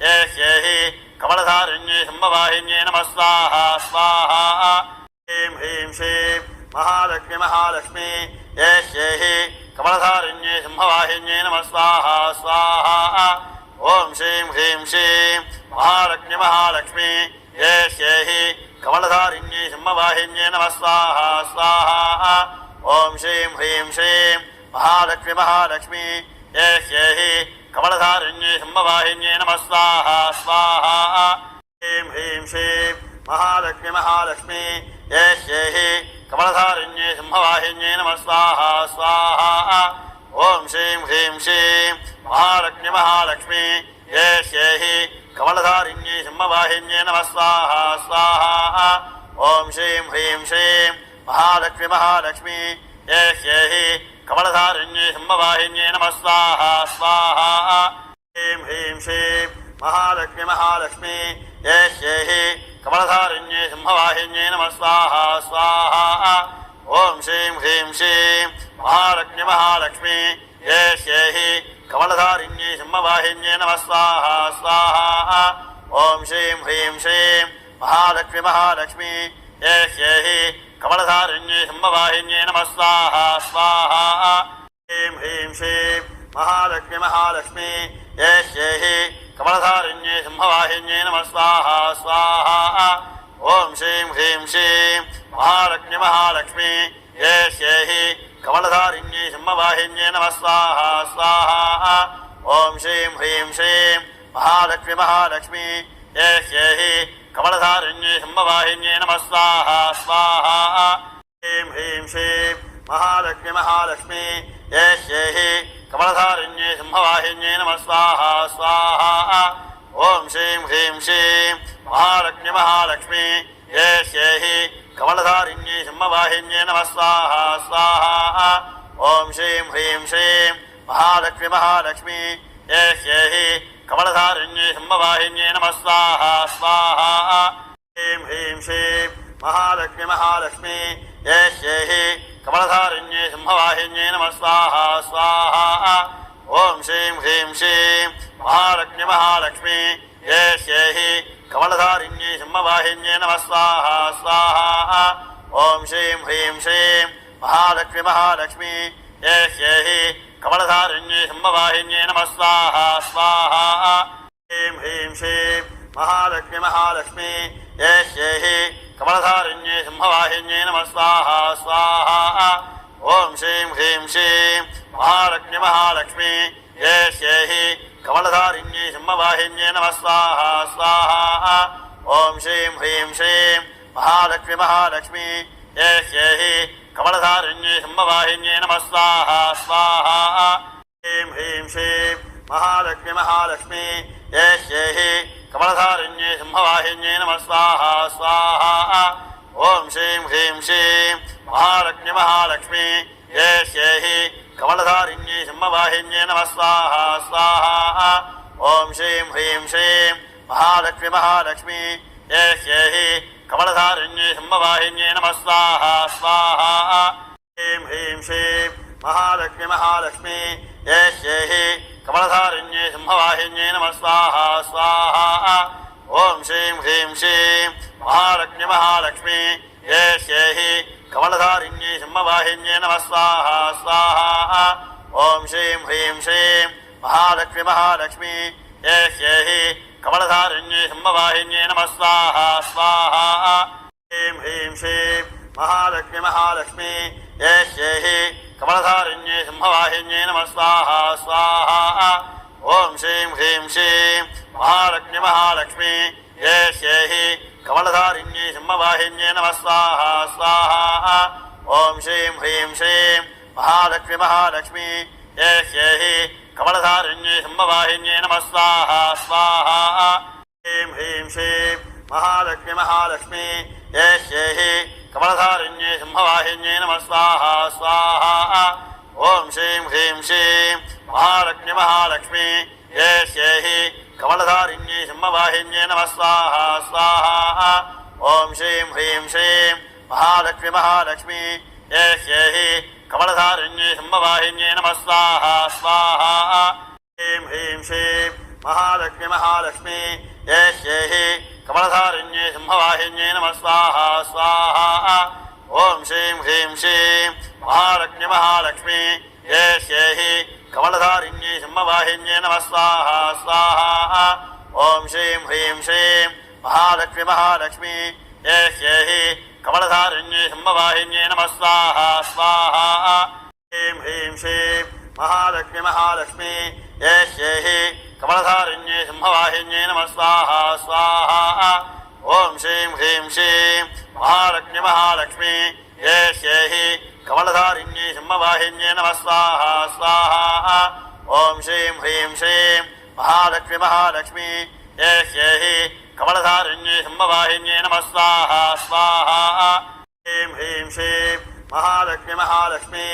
येह्येहि कमलधारिण्ये सिंहवाहिन्ये नमः स्वाहा स्वाहा ह्रीं ह्रीं श्रीं महालक्ष्मी महालक्ष्मी येह्येहि कमलधारिण्ये सिंहवाहिन्ये नमः स्वाहा स्वाहा ॐ श्रीं ह्रीं श्रीं महालक्ष्मी महालक्ष्मी येह्येहि कमलधारिण्ये सिंहवाहिन्ये नमः स्वाहा स्वाहा ॐ श्रीं ह्रीं श्रीं महालक्ष्मी महालक्ष्मी येह्येहि कमलधारिण्ये सिंहवाहिन्ये नमः स्वाहा स्वाहा ह्रीं ह्रीं श्रीं महालक्ष्मी महालक्ष्मी येह्येहि कमलधारिण्ये सिंहवाहिन्ये नमः स्वाहा स्वाहा ॐ श्रीं ह्रीं श्रीं महालक्ष्मी महालक्ष्मी येह्येहि कमलधारिण्ये सिंहवाहिन्ये नमः स्वाहा स्वाहा ॐ श्रीं ह्रीं श्रीं महालक्ष्मी महालक्ष्मी येह्येहि कमलधारिण्ये सिंहवाहिन्ये नमः स्वाहा स्वाहा ह्रीं ह्रीं श्रीं महालक्ष्मी महालक्ष्मी येह्येहि कमलधारिण्ये सिंहवाहिन्ये नमः स्वाहा स्वाहा ॐ श्रीं ह्रीं श्रीं महालक्ष्मी महालक्ष्मी येह्येहि कमलधारिण्ये सिंहवाहिन्ये नमः स्वाहा स्वाहा ॐ श्रीं ह्रीं श्रीं महालक्ष्मी महालक्ष्मी येह्येहि कमलधारिण्ये सिंहवाहिन्ये नमः स्वाहा स्वाहा ह्रीं ह्रीं श्रीं महालक्ष्मी महालक्ष्मी येह्येहि कमलधारिण्ये सिंहवाहिन्ये नमः स्वाहा स्वाहा ॐ श्रीं ह्रीं श्रीं महालक्ष्मी महालक्ष्मी येह्येहि कमलधारिण्ये सिंहवाहिन्ये नमः स्वाहा स्वाहा ॐ श्रीं ह्रीं श्रीं महालक्ष्मी महालक्ष्मी येह्येहि कमलधारिण्ये सिंहवाहिन्ये नमः स्वाहा स्वाहा ह्रीं ह्रीं श्रीं महालक्ष्मी महालक्ष्मी येह्येहि कमलधारिण्ये सिंहवाहिन्ये नमः स्वाहा स्वाहा ॐ श्रीं ह्रीं श्रीं महालक्ष्मी महालक्ष्मी येह्येहि कमलधारिण्ये सिंहवाहिन्ये नमः स्वाहा स्वाहा ॐ श्रीं ह्रीं श्रीं महालक्ष्मी महालक्ष्मी येह्येहि कमलधारिण्ये सिंहवाहिन्ये नमः स्वाहा स्वाहा ह्रीं ह्रीं श्रीं महालक्ष्मी महालक्ष्मी येह्येहि कमलधारिण्ये सिंहवाहिन्ये नमः स्वाहा स्वाहा ॐ श्रीं ह्रीं श्रीं महालक्ष्मी महालक्ष्मी येह्येहि कमलधारिण्ये सिंहवाहिन्ये नमः स्वाहा स्वाहा ॐ श्रीं ह्रीं श्रीं महालक्ष्मी महालक्ष्मी येह्येहि कमलधारिण्ये सिंहवाहिन्ये नमः स्वाहा स्वाहा ह्रीं ह्रीं श्रीं महालक्ष्मी महालक्ष्मी येह्येहि कमलधारिण्ये सिंहवाहिन्ये नमः स्वाहा स्वाहा ॐ श्रीं ह्रीं श्रीं महालक्ष्मी महालक्ष्मी येह्येहि कमलधारिण्ये सिंहवाहिन्ये नमः स्वाहा स्वाहा ॐ श्रीं ह्रीं श्रीं महालक्ष्मी महालक्ष्मी येह्येहि कमलधारिण्ये सिंहवाहिन्ये नमः स्वाहा स्वाहा ह्रीं ह्रीं श्रीं महालक्ष्मी महालक्ष्मी येह्येहि कमलधारिण्ये सिंहवाहिन्ये नमः स्वाहा स्वाहा श्रीं महालक्ष्मी महालक्ष्मी ये श्येहि कमलधारिण्ये सिंहवाहिन्ये नमः स्वाहा स्वाहा ॐ श्रीं ह्रीं श्रीं महालक्ष्मी महालक्ष्मी ये श्येहि कमलधारिण्ये सिंहवाहिन्ये नमः स्वाहा स्वाहा श्रीं ह्रीं श्रीं महालक्ष्मी महालक्ष्मी ये श्येहि कमलधारिण्ये सिंहवाहिन्ये नमः स्वाहा स्वाहा ॐ श्रीं ह्रीं श्रीं महालक्ष्मी महालक्ष्मी ये श्येहि कमलधारिण्ये सिंहवाहिन्ये नमः स्वाहा स्वाहा ॐ श्रीं ह्रीं श्रीं महालक्ष्मी महालक्ष्मी ये श्येहि कमलधारिण्ये सिंहवाहिन्ये नमः स्वाहा स्वाहा श्रीं ह्रीं श्रीं महालक्ष्मी महालक्ष्मी ये श्येहि कमलधारिण्ये सिंहवाहिन्ये नमः स्वाहा स्वाहा ॐ श्रीं ह्रीं श्रीं महालक्ष्मी महालक्ष्मी ये श्येहि कमलधारिण्ये सिंहवाहिन्ये नमः स्वाहा स्वाहा ॐ श्रीं ह्रीं श्रीं महालक्ष्मी महालक्ष्मी ये श्येहि कमलधारिण्ये सिंहवाहिन्ये नमः स्वाहा स्वाहा श्रीं ह्रीं श्रीं महालक्ष्मी महालक्ष्मी ये श्येहि कमलधारिण्ये सिंहवाहिन्ये नमः स्वाहा स्वाहा ॐ श्रीं ह्रीं श्रीं महालक्ष्मी महालक्ष्मी ये श्येहि कमलधारिण्ये सिंहवाहिन्ये नमः स्वाहा स्वाहा ॐ श्रीं ह्रीं श्रीं महालक्ष्मी महालक्ष्मी ये श्येहि कमलधारिण्ये सिंहवाहिन्ये नमः स्वाहा स्वाहा श्रीं ह्रीं श्रीं महालक्ष्मी महालक्ष्मी ये श्येहि कमलधारिण्ये सिंहवाहिन्ये नमः स्वाहा स्वाहा ॐ श्रीं ह्रीं श्रीं महालक्ष्मी महालक्ष्मी ये श्येहि कमलधारिण्ये सिंहवाहिन्ये नमः स्वाहा स्वाहा ॐ श्रीं ह्रीं श्रीं महालक्ष्मी महालक्ष्मी ये श्येहि कमलधारिण्ये सिंहवाहिन्ये नमः स्वाहा स्वाहा श्रीं ह्रीं श्रीं महालक्ष्मी महालक्ष्मी ये श्येहि कमलधारिण्ये सिंहवाहिन्ये नमः स्वाहा स्वाहा ॐ श्रीं ह्रीं श्रीं महालक्ष्मी महालक्ष्मी ये श्येहि कमलधारिण्ये सिंहवाहिन्ये नमः स्वाहा स्वाहा ॐ श्रीं ह्रीं श्रीं महालक्ष्मी महालक्ष्मी ये श्येहि कमलधारिण्ये सिंहवाहिन्ये नमः स्वाहा स्वाहा श्रीं ह्रीं श्रीं महालक्ष्मी महालक्ष्मी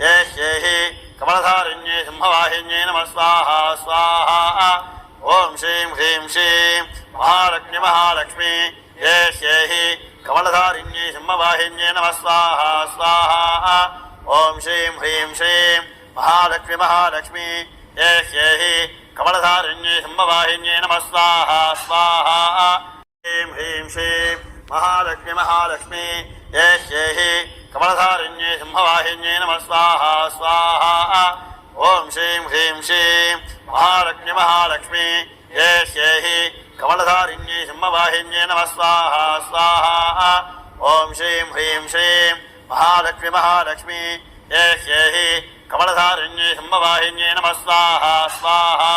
ये श्येहि कमलधारिण्ये सिंहवाहिन्ये नमः स्वाहा स्वाहा ॐ श्रीं ह्रीं श्रीं महालक्ष्मी महालक्ष्मी ये श्येहि कमलधारिण्ये सिंहवाहिन्ये नमः स्वाहा स्वाहा ॐ श्रीं ह्रीं श्रीं महालक्ष्मी महालक्ष्मी ये श्येहि कमलधारिण्ये सिंहवाहिन्ये नमः स्वाहा स्वाहा श्रीं ह्रीं श्रीं महालक्ष्मी महालक्ष्मी ये श्येहि कमलधारिण्ये सिंहवाहिन्ये नमः स्वाहा स्वाहा ॐ श्रीं ह्रीं श्रीं महालक्ष्मी महालक्ष्मी ये श्येहि कमलधारिण्ये सिंहवाहिन्ये नमः स्वाहा स्वाहा ॐ श्रीं ह्रीं श्रीं महालक्ष्मी महालक्ष्मी ये श्येहि कमलधारिण्ये सिंहवाहिन्ये नमः स्वाहा स्वाहा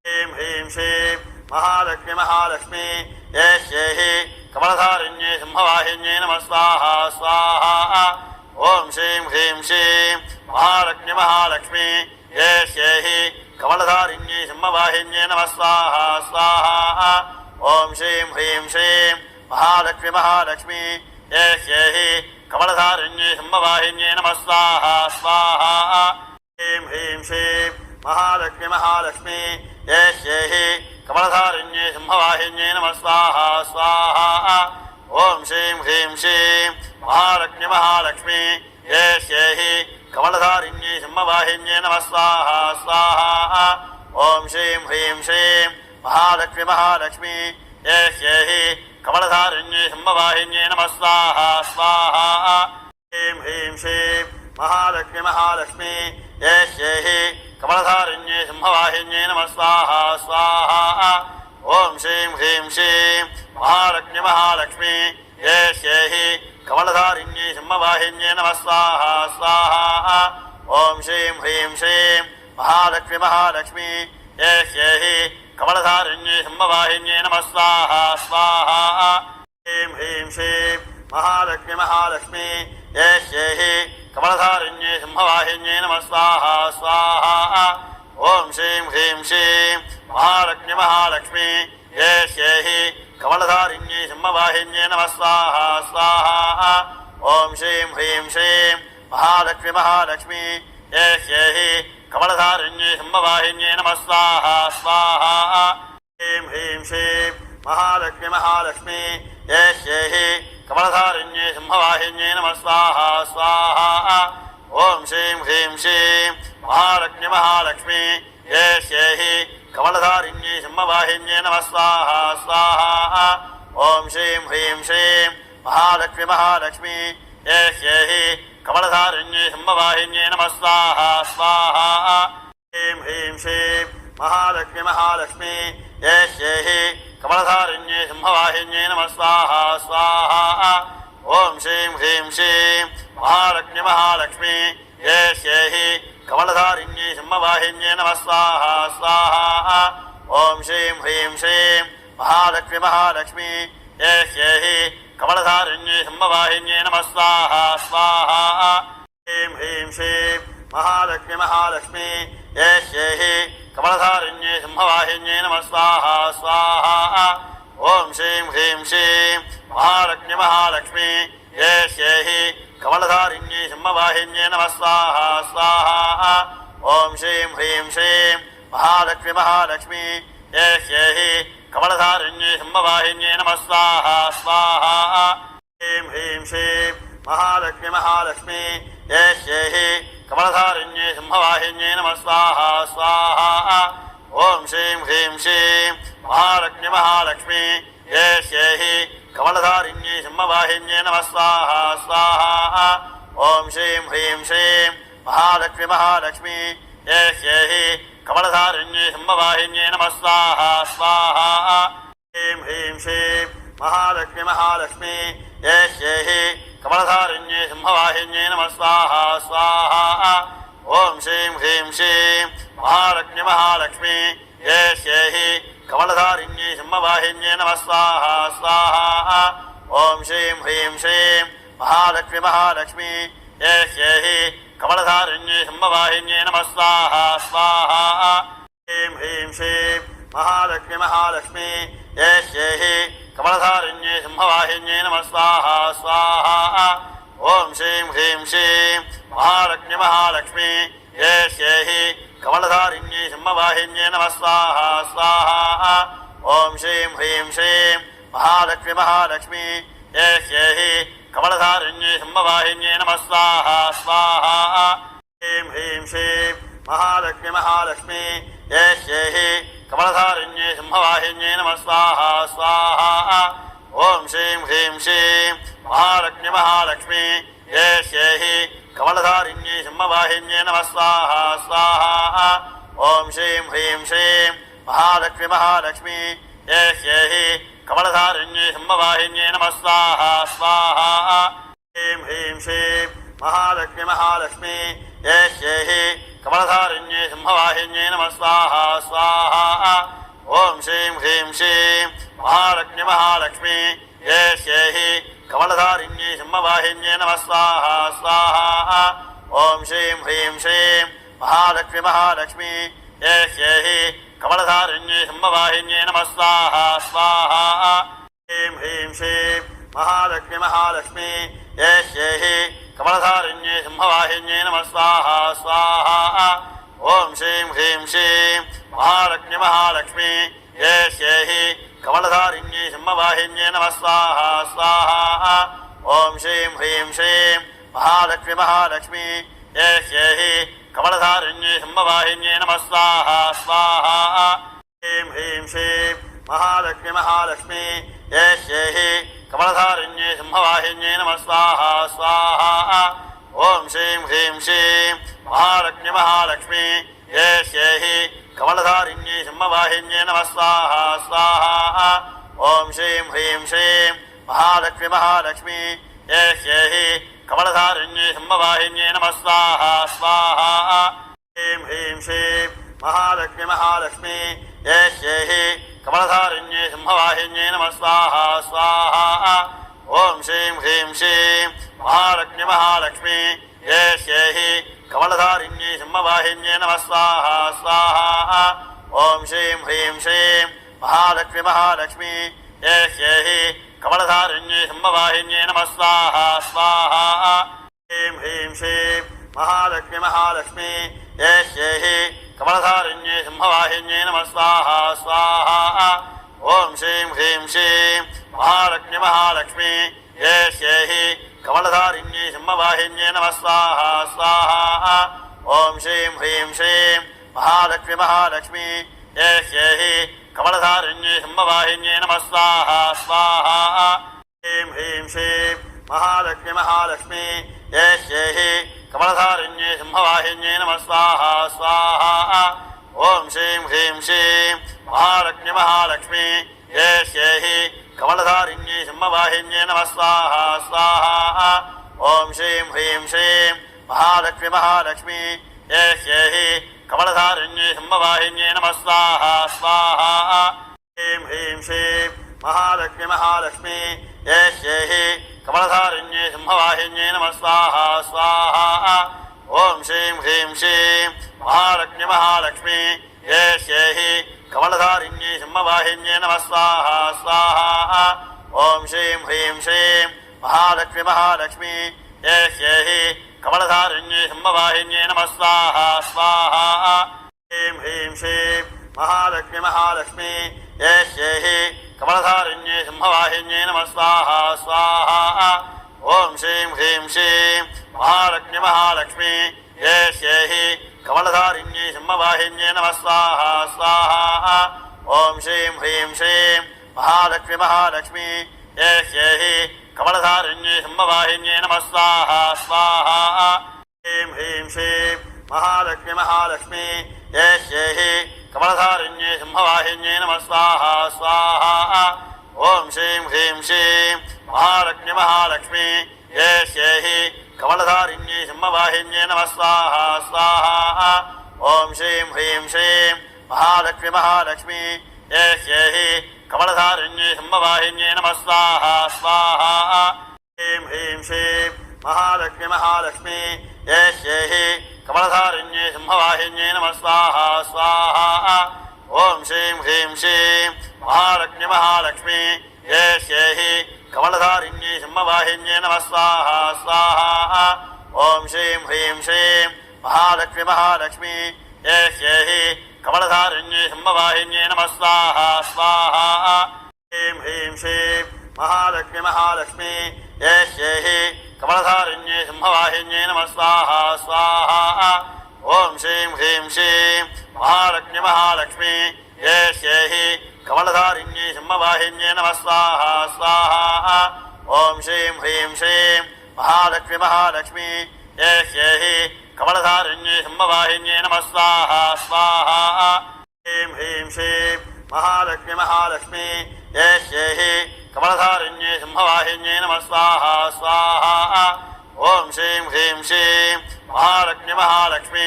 श्रीं ह्रीं श्रीं महालक्ष्मी महालक्ष्मी ये श्येहि कमलधारिण्ये सिंहवाहिन्ये नमः स्वाहा स्वाहा ॐ श्रीं ह्रीं श्रीं महालक्ष्मी महालक्ष्मी ये श्येहि कमलधारिण्ये सिंहवाहिन्ये नमः स्वाहा स्वाहा ॐ श्रीं ह्रीं श्रीं महालक्ष्मी महालक्ष्मी ये श्येहि कमलधारिण्ये सिंहवाहिन्ये नमः स्वाहा स्वाहा श्रीं ह्रीं श्रीं महालक्ष्मी महालक्ष्मी ये श्येहि कमलधारिण्ये सिंहवाहिन्ये नमः स्वाहा स्वाहा ॐ श्रीं ह्रीं श्रीं महालक्ष्मी महालक्ष्मी ये श्येहि कमलधारिण्ये सिंहवाहिन्ये नमः स्वाहा स्वाहा ॐ श्रीं ह्रीं श्रीं महालक्ष्मी महालक्ष्मी ये श्येहि कमलधारिण्ये सिंहवाहिन्ये नमः स्वाहा स्वाहा श्रीं ह्रीं श्रीं महालक्ष्मी महालक्ष्मी ये श्येहि कमलधारिण्ये सिंहवाहिन्ये नमः स्वाहा स्वाहा ॐ श्रीं ह्रीं श्रीं महालक्ष्मी महालक्ष्मी ये श्येहि कमलधारिण्ये सिंहवाहिन्ये नमः स्वाहा स्वाहा ॐ श्रीं ह्रीं श्रीं महालक्ष्मी महालक्ष्मी ये श्येहि कमलधारिण्ये सिंहवाहिन्ये नमः स्वाहा स्वाहा श्रीं ह्रीं श्रीं महालक्ष्मी महालक्ष्मी ये श्येहि कमलधारिण्ये सिंहवाहिन्ये नमः स्वाहा स्वाहा ॐ श्रीं ह्रीं श्रीं महालक्ष्मी महालक्ष्मी ये श्येहि कमलधारिण्ये सिंहवाहिन्ये नमः स्वाहा स्वाहा ॐ श्रीं ह्रीं श्रीं महालक्ष्मी महालक्ष्मी येहि कमलधारिण्ये सिंहवाहिन्ये नमः स्वाहा स्वाहा ह्रीं ह्रीं श्रीं महालक्ष्मी महालक्ष्मी येहि कमलधारिण्ये सिंहवाहिन्ये नमः स्वाहा स्वाहा ॐ श्रीं ह्रीं श्रीं महालक्ष्मी महालक्ष्मी येहि कमलधारिण्ये सिंहवाहिन्ये नमः स्वाहा स्वाहा ॐ श्रीं ह्रीं श्रीं महालक्ष्मी महालक्ष्मी येहि कमलधारिण्ये सिंहवाहिन्ये नमः स्वाहा स्वाहा ह्रीं ह्रीं श्रीं महालक्ष्मी महालक्ष्मी येहि कमलधारिण्ये सिंहवाहिन्ये नमः स्वाहा स्वाहा ॐ श्रीं ह्रीं श्रीं महालक्ष्मी महालक्ष्मी येहि कमलधारिण्ये सिंहवाहिन्ये नमः स्वाहा स्वाहा ॐ श्रीं ह्रीं श्रीं महालक्ष्मी महालक्ष्मी येहि कमलधारिण्ये सिंहवाहिन्ये नमः स्वाहा स्वाहा ह्रीं ह्रीं श्रीं महालक्ष्मी महालक्ष्मी येहि कमलधारिण्ये सिंहवाहिन्ये नमः स्वाहा स्वाहा ॐ श्रीं ह्रीं श्रीं महालक्ष्मी महालक्ष्मी येहि कमलधारिण्ये सिंहवाहिन्ये नमः स्वाहा स्वाहा ॐ श्रीं ह्रीं श्रीं महालक्ष्मी महालक्ष्मी येहि कमलधारिण्ये सिंहवाहिन्ये नमः स्वाहा स्वाहा ह्रीं ह्रीं श्रीं महालक्ष्मी महालक्ष्मी येहि कमलधारिण्ये सिंहवाहिन्ये नमः स्वाहा स्वाहा ॐ श्रीं ह्रीं श्रीं महालक्ष्मी महालक्ष्मी येहि कमलधारिण्ये सिंहवाहिन्ये नमः स्वाहा स्वाहा ॐ श्रीं ह्रीं श्रीं महालक्ष्मी महालक्ष्मी येहि कमलधारिण्ये सिंहवाहिन्ये नमः स्वाहा स्वाहा ह्रीं ह्रीं श्रीं महालक्ष्मी महालक्ष्मी येहि कमलधारिण्ये सिंहवाहिन्ये नमः स्वाहा स्वाहा ॐ श्रीं ह्रीं श्रीं महालक्ष्मी महालक्ष्मी येहि कमलधारिण्ये सिंहवाहिन्ये नमः स्वाहा स्वाहा ॐ श्रीं ह्रीं श्रीं महालक्ष्मी महालक्ष्मी येहि कमलधारिण्ये सिंहवाहिन्ये नमः स्वाहा स्वाहा ह्रीं ह्रीं श्रीं महालक्ष्मी महालक्ष्मी येहि कमलधारिण्ये सिंहवाहिन्ये नमः स्वाहा स्वाहा ॐ श्रीं ह्रीं श्रीं महालक्ष्मी महालक्ष्मी येहि कमलधारिण्ये सिंहवाहिन्ये नमः स्वाहा स्वाहा ॐ श्रीं ह्रीं श्रीं महालक्ष्मी महालक्ष्मी येहि कमलधारिण्ये सिंहवाहिन्ये नमः स्वाहा स्वाहा ह्रीं ह्रीं श्रीं महालक्ष्मी महालक्ष्मी येहि कमलधारिण्ये सिंहवाहिन्ये नमः स्वाहा स्वाहा ॐ श्रीं ह्रीं श्रीं महालक्ष्मी महालक्ष्मी येहि कमलधारिण्ये सिंहवाहिन्ये नमः स्वाहा स्वाहा ॐ श्रीं ह्रीं श्रीं महालक्ष्मी महालक्ष्मी येहि कमलधारिण्ये सिंहवाहिन्ये नमः स्वाहा स्वाहा ह्रीं ह्रीं श्रीं महालक्ष्मी महालक्ष्मी येहि कमलधारिण्ये सिंहवाहिन्ये नमः स्वाहा स्वाहा ॐ श्रीं ह्रीं श्रीं महालक्ष्मी महालक्ष्मी येहि कमलधारिण्ये सिंहवाहिन्ये नमः स्वाहा स्वाहा ॐ श्रीं ह्रीं श्रीं महालक्ष्मी महालक्ष्मी येहि कमलधारिण्ये सिंहवाहिन्ये नमः स्वाहा स्वाहा ह्रीं ह्रीं श्रीं महालक्ष्मी महालक्ष्मी येहि कमलधारिण्ये सिंहवाहिन्ये नमः स्वाहा स्वाहा ॐ श्रीं ह्रीं श्रीं महालक्ष्मी महालक्ष्मी येहि कमलधारिण्ये सिंहवाहिन्ये नमः स्वाहा स्वाहा ॐ श्रीं ह्रीं श्रीं महालक्ष्मी महालक्ष्मी येहि कमलधारिण्ये सिंहवाहिन्ये नमः स्वाहा स्वाहा ह्रीं ह्रीं श्रीं महालक्ष्मी महालक्ष्मी येहि कमलधारिण्ये सिंहवाहिन्ये नमः स्वाहा स्वाहा ॐ श्रीं ह्रीं श्रीं महालक्ष्मी महालक्ष्मी येहि कमलधारिण्ये सिंहवाहिन्ये नमः स्वाहा स्वाहा ॐ श्रीं ह्रीं श्रीं महालक्ष्मी महालक्ष्मी येहि कमलधारिण्ये सिंहवाहिन्ये नमः स्वाहा स्वाहा ह्रीं ह्रीं श्रीं महालक्ष्मी महालक्ष्मी येहि कमलधारिण्ये सिंहवाहिन्ये नमः स्वाहा स्वाहा ॐ श्रीं ह्रीं श्रीं महालक्ष्मी महालक्ष्मी येहि कमलधारिण्ये सिंहवाहिन्ये नमः स्वाहा स्वाहा ॐ श्रीं ह्रीं श्रीं महालक्ष्मी महालक्ष्मी येहि कमलधारिण्ये सिंहवाहिन्ये नमः स्वाहा स्वाहा ह्रीं ह्रीं श्रीं महालक्ष्मी महालक्ष्मी येहि कमलधारिण्ये सिंहवाहिन्ये नमः स्वाहा स्वाहा ॐ श्रीं ह्रीं श्रीं महालक्ष्मी महालक्ष्मी येहि कमलधारिण्ये सिंहवाहिन्ये नमः स्वाहा स्वाहा ॐ श्रीं ह्रीं श्रीं महालक्ष्मी महालक्ष्मी येहि कमलधारिण्ये सिंहवाहिन्ये नमः स्वाहा स्वाहा ह्रीं ह्रीं श्रीं महालक्ष्मी महालक्ष्मी येहि कमलधारिण्ये सिंहवाहिन्ये नमः स्वाहा स्वाहा ॐ श्रीं ह्रीं श्रीं महालक्ष्मी महालक्ष्मी येहि कमलधारिण्ये सिंहवाहिन्ये नमः स्वाहा स्वाहा ॐ श्रीं ह्रीं श्रीं महालक्ष्मी महालक्ष्मी येहि कमलधारिण्ये सिंहवाहिन्ये नमः स्वाहा स्वाहा ह्रीं ह्रीं श्रीं महालक्ष्मी महालक्ष्मी येहि कमलधारिण्ये सिंहवाहिन्ये नमः स्वाहा स्वाहा ॐ श्रीं ह्रीं श्रीं महालक्ष्मी महालक्ष्मी येहि कमलधारिण्ये सिंहवाहिन्ये नमः स्वाहा स्वाहा ॐ श्रीं ह्रीं श्रीं महालक्ष्मी महालक्ष्मी येहि कमलधारिण्ये सिंहवाहिन्ये नमः स्वाहा स्वाहा ह्रीं ह्रीं श्रीं महालक्ष्मी महालक्ष्मी येहि कमलधारिण्ये सिंहवाहिन्ये नमः स्वाहा स्वाहा ॐ श्रीं ह्रीं श्रीं महालक्ष्मी महालक्ष्मी येहि कमलधारिण्ये सिंहवाहिन्ये नमः स्वाहा स्वाहा ॐ श्रीं ह्रीं श्रीं महालक्ष्मी महालक्ष्मी येहि कमलधारिण्ये सिंहवाहिन्ये नमः स्वाहा स्वाहा ह्रीं ह्रीं श्रीं महालक्ष्मी महालक्ष्मी येहि कमलधारिण्ये सिंहवाहिन्ये नमः स्वाहा स्वाहा ॐ श्रीं ह्रीं श्रीं महालक्ष्मी महालक्ष्मी येहि कमलधारिण्ये सिंहवाहिन्ये नमः स्वाहा स्वाहा ॐ श्रीं ह्रीं श्रीं महालक्ष्मी महालक्ष्मी येहि कमलधारिण्ये सिंहवाहिन्ये नमः स्वाहा स्वाहा ह्रीं ह्रीं श्रीं महालक्ष्मी महालक्ष्मी येहि कमलधारिण्ये सिंहवाहिन्ये नमः स्वाहा स्वाहा ॐ श्रीं ह्रीं श्रीं महालक्ष्मी महालक्ष्मी येहि कमलधारिण्ये सिंहवाहिन्ये नमः स्वाहा स्वाहा ॐ श्रीं ह्रीं श्रीं महालक्ष्मी महालक्ष्मी येहि कमलधारिण्ये सिंहवाहिन्ये नमः स्वाहा स्वाहा ह्रीं ह्रीं श्रीं महालक्ष्मी महालक्ष्मी येहि कमलधारिण्ये सिंहवाहिन्ये नमः स्वाहा स्वाहा ॐ श्रीं ह्रीं श्रीं महालक्ष्मी महालक्ष्मी येहि कमलधारिण्ये सिंहवाहिन्ये नमः स्वाहा स्वाहा ॐ श्रीं ह्रीं श्रीं महालक्ष्मी महालक्ष्मी येहि कमलधारिण्ये सिंहवाहिन्ये नमः स्वाहा स्वाहा ह्रीं ह्रीं श्रीं महालक्ष्मी महालक्ष्मी येहि कमलधारिण्ये सिंहवाहिन्ये नमः स्वाहा स्वाहा ॐ श्रीं ह्रीं श्रीं महालक्ष्मी महालक्ष्मी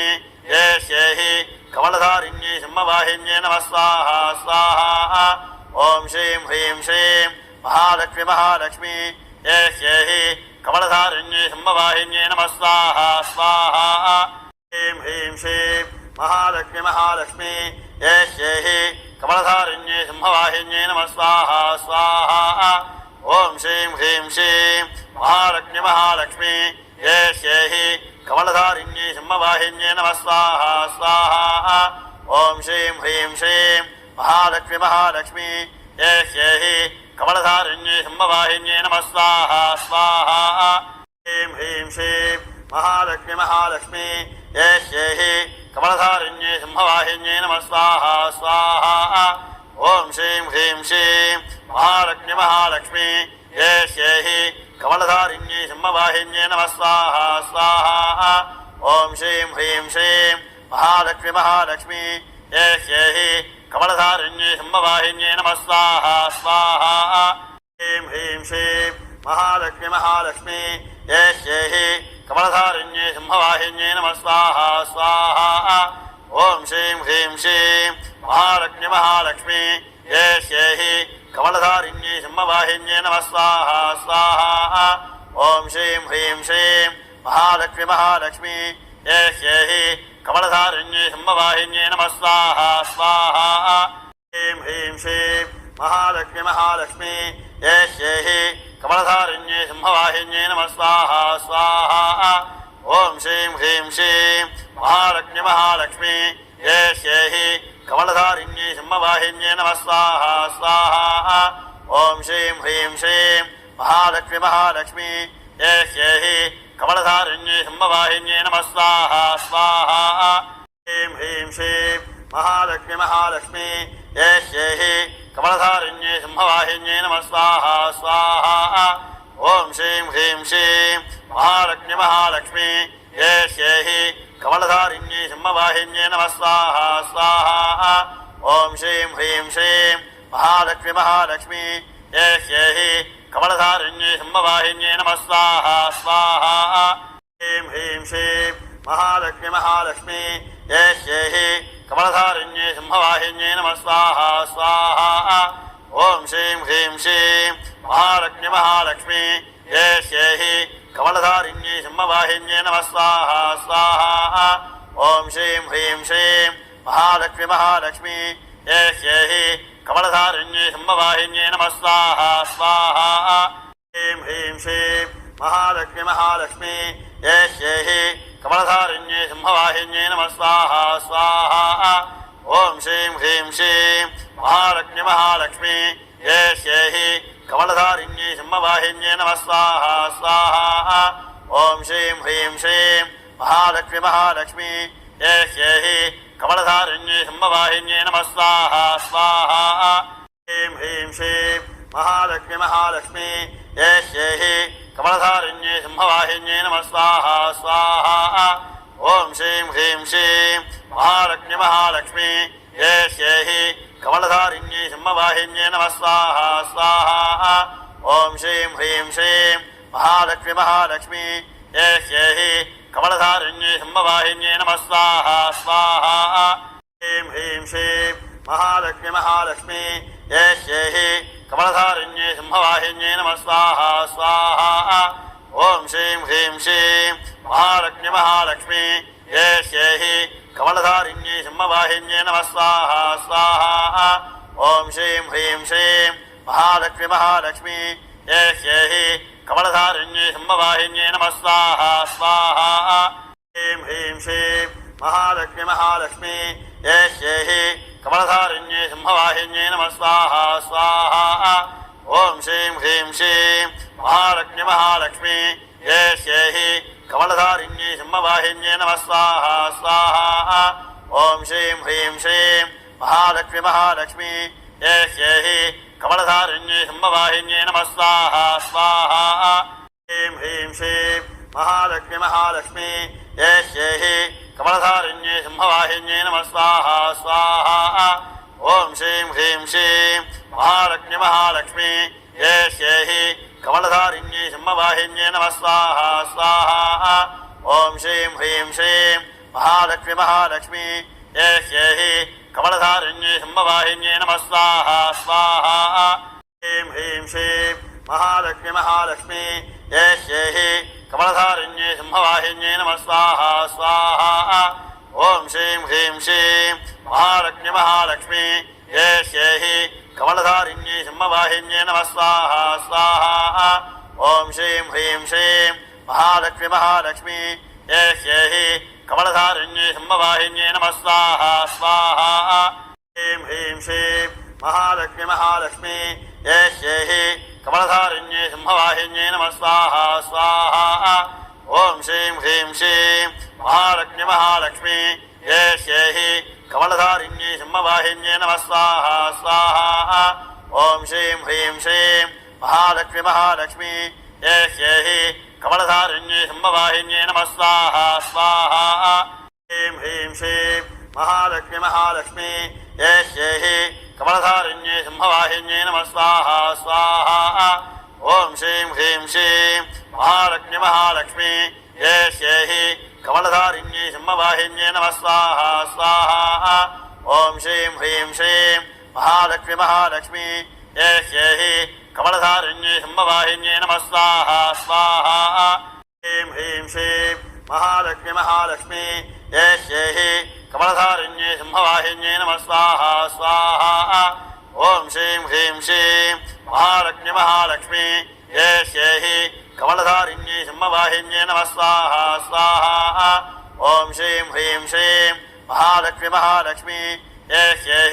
येहि कमलधारिण्ये सिंहवाहिन्ये नमः स्वाहा स्वाहा ॐ श्रीं ह्रीं श्रीं महालक्ष्मी महालक्ष्मी येहि कमलधारिण्ये सिंहवाहिन्ये नमः स्वाहा स्वाहा ह्रीं ह्रीं श्रीं महालक्ष्मी महालक्ष्मी येहि कमलधारिण्ये सिंहवाहिन्ये नमः स्वाहा स्वाहा ॐ श्रीं ह्रीं श्रीं महालक्ष्मी महालक्ष्मी येहि कमलधारिण्ये सिंहवाहिन्ये नमः स्वाहा स्वाहा ॐ श्रीं ह्रीं श्रीं महालक्ष्मी महालक्ष्मी येहि कमलधारिण्ये सिंहवाहिन्ये नमः स्वाहा स्वाहा ह्रीं ह्रीं श्रीं महालक्ष्मी महालक्ष्मी येहि कमलधारिण्ये सिंहवाहिन्ये नमः स्वाहा स्वाहा ॐ श्रीं ह्रीं श्रीं महालक्ष्मी महालक्ष्मी येहि कमलधारिण्ये सिंहवाहिन्ये नमः स्वाहा स्वाहा ॐ श्रीं ह्रीं श्रीं महालक्ष्मी महालक्ष्मी येहि कमलधारिण्ये सिंहवाहिन्ये नमः स्वाहा स्वाहा ह्रीं ह्रीं श्रीं महालक्ष्मी महालक्ष्मी येहि कमलधारिण्ये सिंहवाहिन्ये नमः स्वाहा स्वाहा ॐ श्रीं ह्रीं श्रीं महालक्ष्मी महालक्ष्मी येहि कमलधारिण्ये सिंहवाहिन्ये नमः स्वाहा स्वाहा ॐ श्रीं ह्रीं श्रीं महालक्ष्मी महालक्ष्मी येहि कमलधारिण्ये सिंहवाहिन्ये नमः स्वाहा स्वाहा ह्रीं ह्रीं श्रीं महालक्ष्मी महालक्ष्मी येष्येहि कमलधारिण्ये सिंहवाहिन्ये नमः स्वाहा स्वाहा ॐ श्रीं ह्रीं श्रीं महालक्ष्मी महालक्ष्मी येष्येहि कमलधारिण्ये सिंहवाहिन्ये नमः स्वाहा स्वाहा ॐ श्रीं ह्रीं श्रीं महालक्ष्मी महालक्ष्मी येष्येहि कमलधारिण्ये सिंहवाहिन्ये नमः स्वाहा स्वाहा ह्रीं ह्रीं श्रीं महालक्ष्मी महालक्ष्मी येष्येहि कमलधारिण्ये सिंहवाहिन्ये नमः स्वाहा स्वाहा ॐ श्रीं ह्रीं श्रीं महालक्ष्मी महालक्ष्मी येष्येहि कमलधारिण्ये सिंहवाहिन्ये नमः स्वाहा स्वाहा ॐ श्रीं ह्रीं श्रीं महालक्ष्मी महालक्ष्मी येष्येहि कमलधारिण्ये सिंहवाहिन्ये नमः स्वाहा स्वाहा ह्रीं ह्रीं श्रीं महालक्ष्मी महालक्ष्मी येष्येहि कमलधारिण्ये सिंहवाहिन्ये नमः स्वाहा स्वाहा ॐ श्रीं ह्रीं श्रीं महालक्ष्मी महालक्ष्मी येष्येहि कमलधारिण्ये सिंहवाहिन्ये नमः स्वाहा स्वाहा ॐ श्रीं ह्रीं श्रीं महालक्ष्मी महालक्ष्मी येष्येहि कमलधारिण्ये सिंहवाहिन्ये नमः स्वाहा स्वाहा ह्रीं ह्रीं श्रीं महालक्ष्मी महालक्ष्मी येष्येहि कमलधारिण्ये सिंहवाहिन्ये नमः स्वाहा स्वाहा ॐ श्रीं ह्रीं श्रीं महालक्ष्मी महालक्ष्मी येष्येहि कमलधारिण्ये सिंहवाहिन्ये नमः स्वाहा स्वाहा ॐ श्रीं ह्रीं श्रीं महालक्ष्मी महालक्ष्मी येष्येहि कमलधारिण्ये सिंहवाहिन्ये नमः स्वाहा स्वाहा ह्रीं ह्रीं श्रीं महालक्ष्मी महालक्ष्मी येष्येहि कमलधारिण्ये सिंहवाहिन्ये नमः स्वाहा स्वाहा ॐ श्रीं ह्रीं श्रीं महालक्ष्मी महालक्ष्मी येष्येहि कमलधारिण्ये सिंहवाहिन्ये नमः स्वाहा स्वाहा ॐ श्रीं ह्रीं श्रीं महालक्ष्मी महालक्ष्मी येष्येहि कमलधारिण्ये सिंहवाहिन्ये नमः स्वाहा स्वाहा ह्रीं ह्रीं श्रीं महालक्ष्मी महालक्ष्मी येष्येहि कमलधारिण्ये सिंहवाहिन्ये नमः स्वाहा स्वाहा ॐ श्रीं ह्रीं श्रीं महालक्ष्मी महालक्ष्मी येष्येहि कमलधारिण्ये सिंहवाहिन्ये नमः स्वाहा स्वाहा ॐ श्रीं ह्रीं श्रीं महालक्ष्मी महालक्ष्मी येष्येहि कमलधारिण्ये सिंहवाहिन्ये नमः स्वाहा स्वाहा ह्रीं ह्रीं श्रीं महालक्ष्मी महालक्ष्मी येष्येहि कमलधारिण्ये सिंहवाहिन्ये नमः स्वाहा स्वाहा ॐ श्रीं ह्रीं श्रीं महालक्ष्मी महालक्ष्मी येष्येहि कमलधारिण्ये सिंहवाहिन्ये नमः स्वाहा स्वाहा ॐ श्रीं ह्रीं श्रीं महालक्ष्मी महालक्ष्मी येष्येहि कमलधारिण्ये सिंहवाहिन्ये नमः स्वाहा स्वाहा ह्रीं ह्रीं श्रीं महालक्ष्मी महालक्ष्मी येष्येहि कमलधारिण्ये सिंहवाहिन्ये नमः स्वाहा स्वाहा ॐ श्रीं ह्रीं श्रीं महालक्ष्मी महालक्ष्मी येष्येहि कमलधारिण्ये सिंहवाहिन्ये नमः स्वाहा स्वाहा ॐ श्रीं ह्रीं श्रीं महालक्ष्मी महालक्ष्मी येष्येहि कमलधारिण्ये सिंहवाहिन्ये नमः स्वाहा स्वाहा ह्रीं ह्रीं श्रीं महालक्ष्मी महालक्ष्मी येष्येहि कमलधारिण्ये सिंहवाहिन्ये नमः स्वाहा स्वाहा ॐ श्रीं ह्रीं श्रीं महालक्ष्मी महालक्ष्मी येष्येहि कमलधारिण्ये सिंहवाहिन्ये नमः स्वाहा स्वाहा ॐ श्रीं ह्रीं श्रीं महालक्ष्मी महालक्ष्मी येष्येहि कमलधारिण्ये सिंहवाहिन्ये नमः स्वाहा स्वाहा ह्रीं ह्रीं श्रीं महालक्ष्मी महालक्ष्मी येष्येहि कमलधारिण्ये सिंहवाहिन्ये नमः स्वाहा स्वाहा ॐ श्रीं ह्रीं श्रीं महालक्ष्मी महालक्ष्मी येष्येहि कमलधारिण्ये सिंहवाहिन्ये नमः स्वाहा स्वाहा ॐ श्रीं ह्रीं श्रीं महालक्ष्मी महालक्ष्मी येष्येहि कमलधारिण्ये सिंहवाहिन्ये नमः स्वाहा स्वाहा ह्रीं ह्रीं श्रीं महालक्ष्मी महालक्ष्मी येष्येहि कमलधारिण्ये सिंहवाहिन्ये नमः स्वाहा स्वाहा ॐ श्रीं ह्रीं श्रीं महालक्ष्मी महालक्ष्मी येष्येहि कमलधारिण्ये सिंहवाहिन्ये नमः स्वाहा स्वाहा ॐ श्रीं ह्रीं श्रीं महालक्ष्मी महालक्ष्मी येष्येहि कमलधारिण्ये सिंहवाहिन्ये नमः स्वाहा स्वाहा ह्रीं ह्रीं श्रीं महालक्ष्मी महालक्ष्मी येष्येहि कमलधारिण्ये सिंहवाहिन्ये नमः स्वाहा स्वाहा ॐ श्रीं ह्रीं श्रीं महालक्ष्मी महालक्ष्मी कमलधारिण्ये सिंहवाहिन्ये नमः स्वाहा स्वाहा ॐ श्रीं ह्रीं श्रीं महालक्ष्मी महालक्ष्मी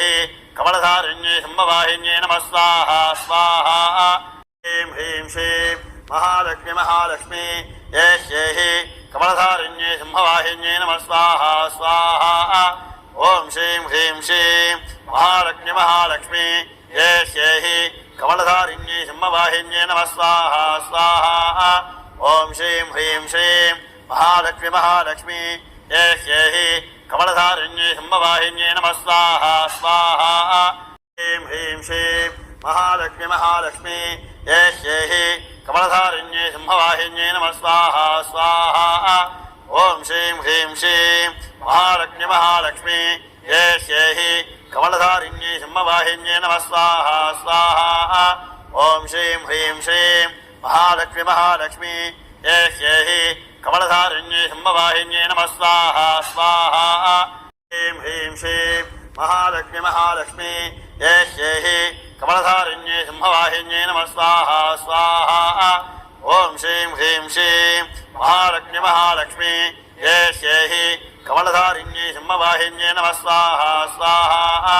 हि कमलधारिण्ये सिंहवाहिन्ये नमः स्वाहा स्वाहा ह्रीं ह्रीं श्रीं महालक्ष्मी महालक्ष्मी हि कमलधारिण्ये सिंहवाहिन्ये नमः स्वाहा स्वाहा ॐ श्रीं ह्रीं श्रीं महालक्ष्मी महालक्ष्मी हि कमलधारिण्ये सिंहवाहिन्ये नमः स्वाहा स्वाहा ॐ श्रीं ह्रीं श्रीं महालक्ष्मी महालक्ष्मी हि कमलधारिण्ये सिंहवाहिन्ये नमः स्वाहा स्वाहा ह्रीं ह्रीं श्रीं महालक्ष्मी महालक्ष्मी हि कमलधारिण्ये सिंहवाहिन्ये नमः स्वाहा स्वाहा ॐ श्रीं ह्रीं श्रीं महालक्ष्मी महालक्ष्मी हि कमलधारिण्ये सिंहवाहिन्ये नमः स्वाहा स्वाहा ॐ श्रीं ह्रीं श्रीं महालक्ष्मी महालक्ष्मी हि कमलधारिण्ये सिंहवाहिन्ये नमः स्वाहा स्वाहा ह्रीं ह्रीं श्रीं महालक्ष्मी महालक्ष्मी हि कमलधारिण्ये सिंहवाहिन्ये नमः स्वाहा स्वाहा ॐ श्रीं ह्रीं श्रीं महालक्ष्मी महालक्ष्मी हि कमलधारिण्ये सिंहवाहिन्ये नमः स्वाहा स्वाहा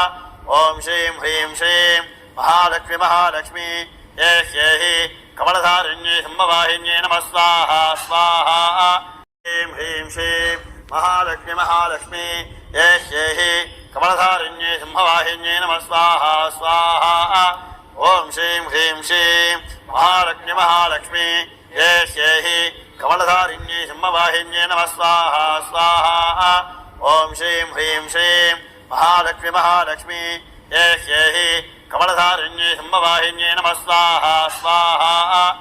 ॐ श्रीं ह्रीं श्रीं महालक्ष्मी महालक्ष्मी हि कमलधारिण्ये सिंहवाहिन्ये नमः स्वाहा स्वाहा ह्रीं ह्रीं श्रीं महालक्ष्मी महालक्ष्मी हि कमलधारिण्ये सिंहवाहिन्ये नमः स्वाहा स्वाहा ॐ श्रीं ह्रीं श्रीं महालक्ष्मी महालक्ष्मी हि कमलधारिण्ये सिंहवाहिन्ये नमः स्वाहा स्वाहा ॐ श्रीं ह्रीं श्रीं महालक्ष्मी महालक्ष्मी हि कमलधारिण्ये सिंहवाहिन्ये नमः स्वाहा स्वाहा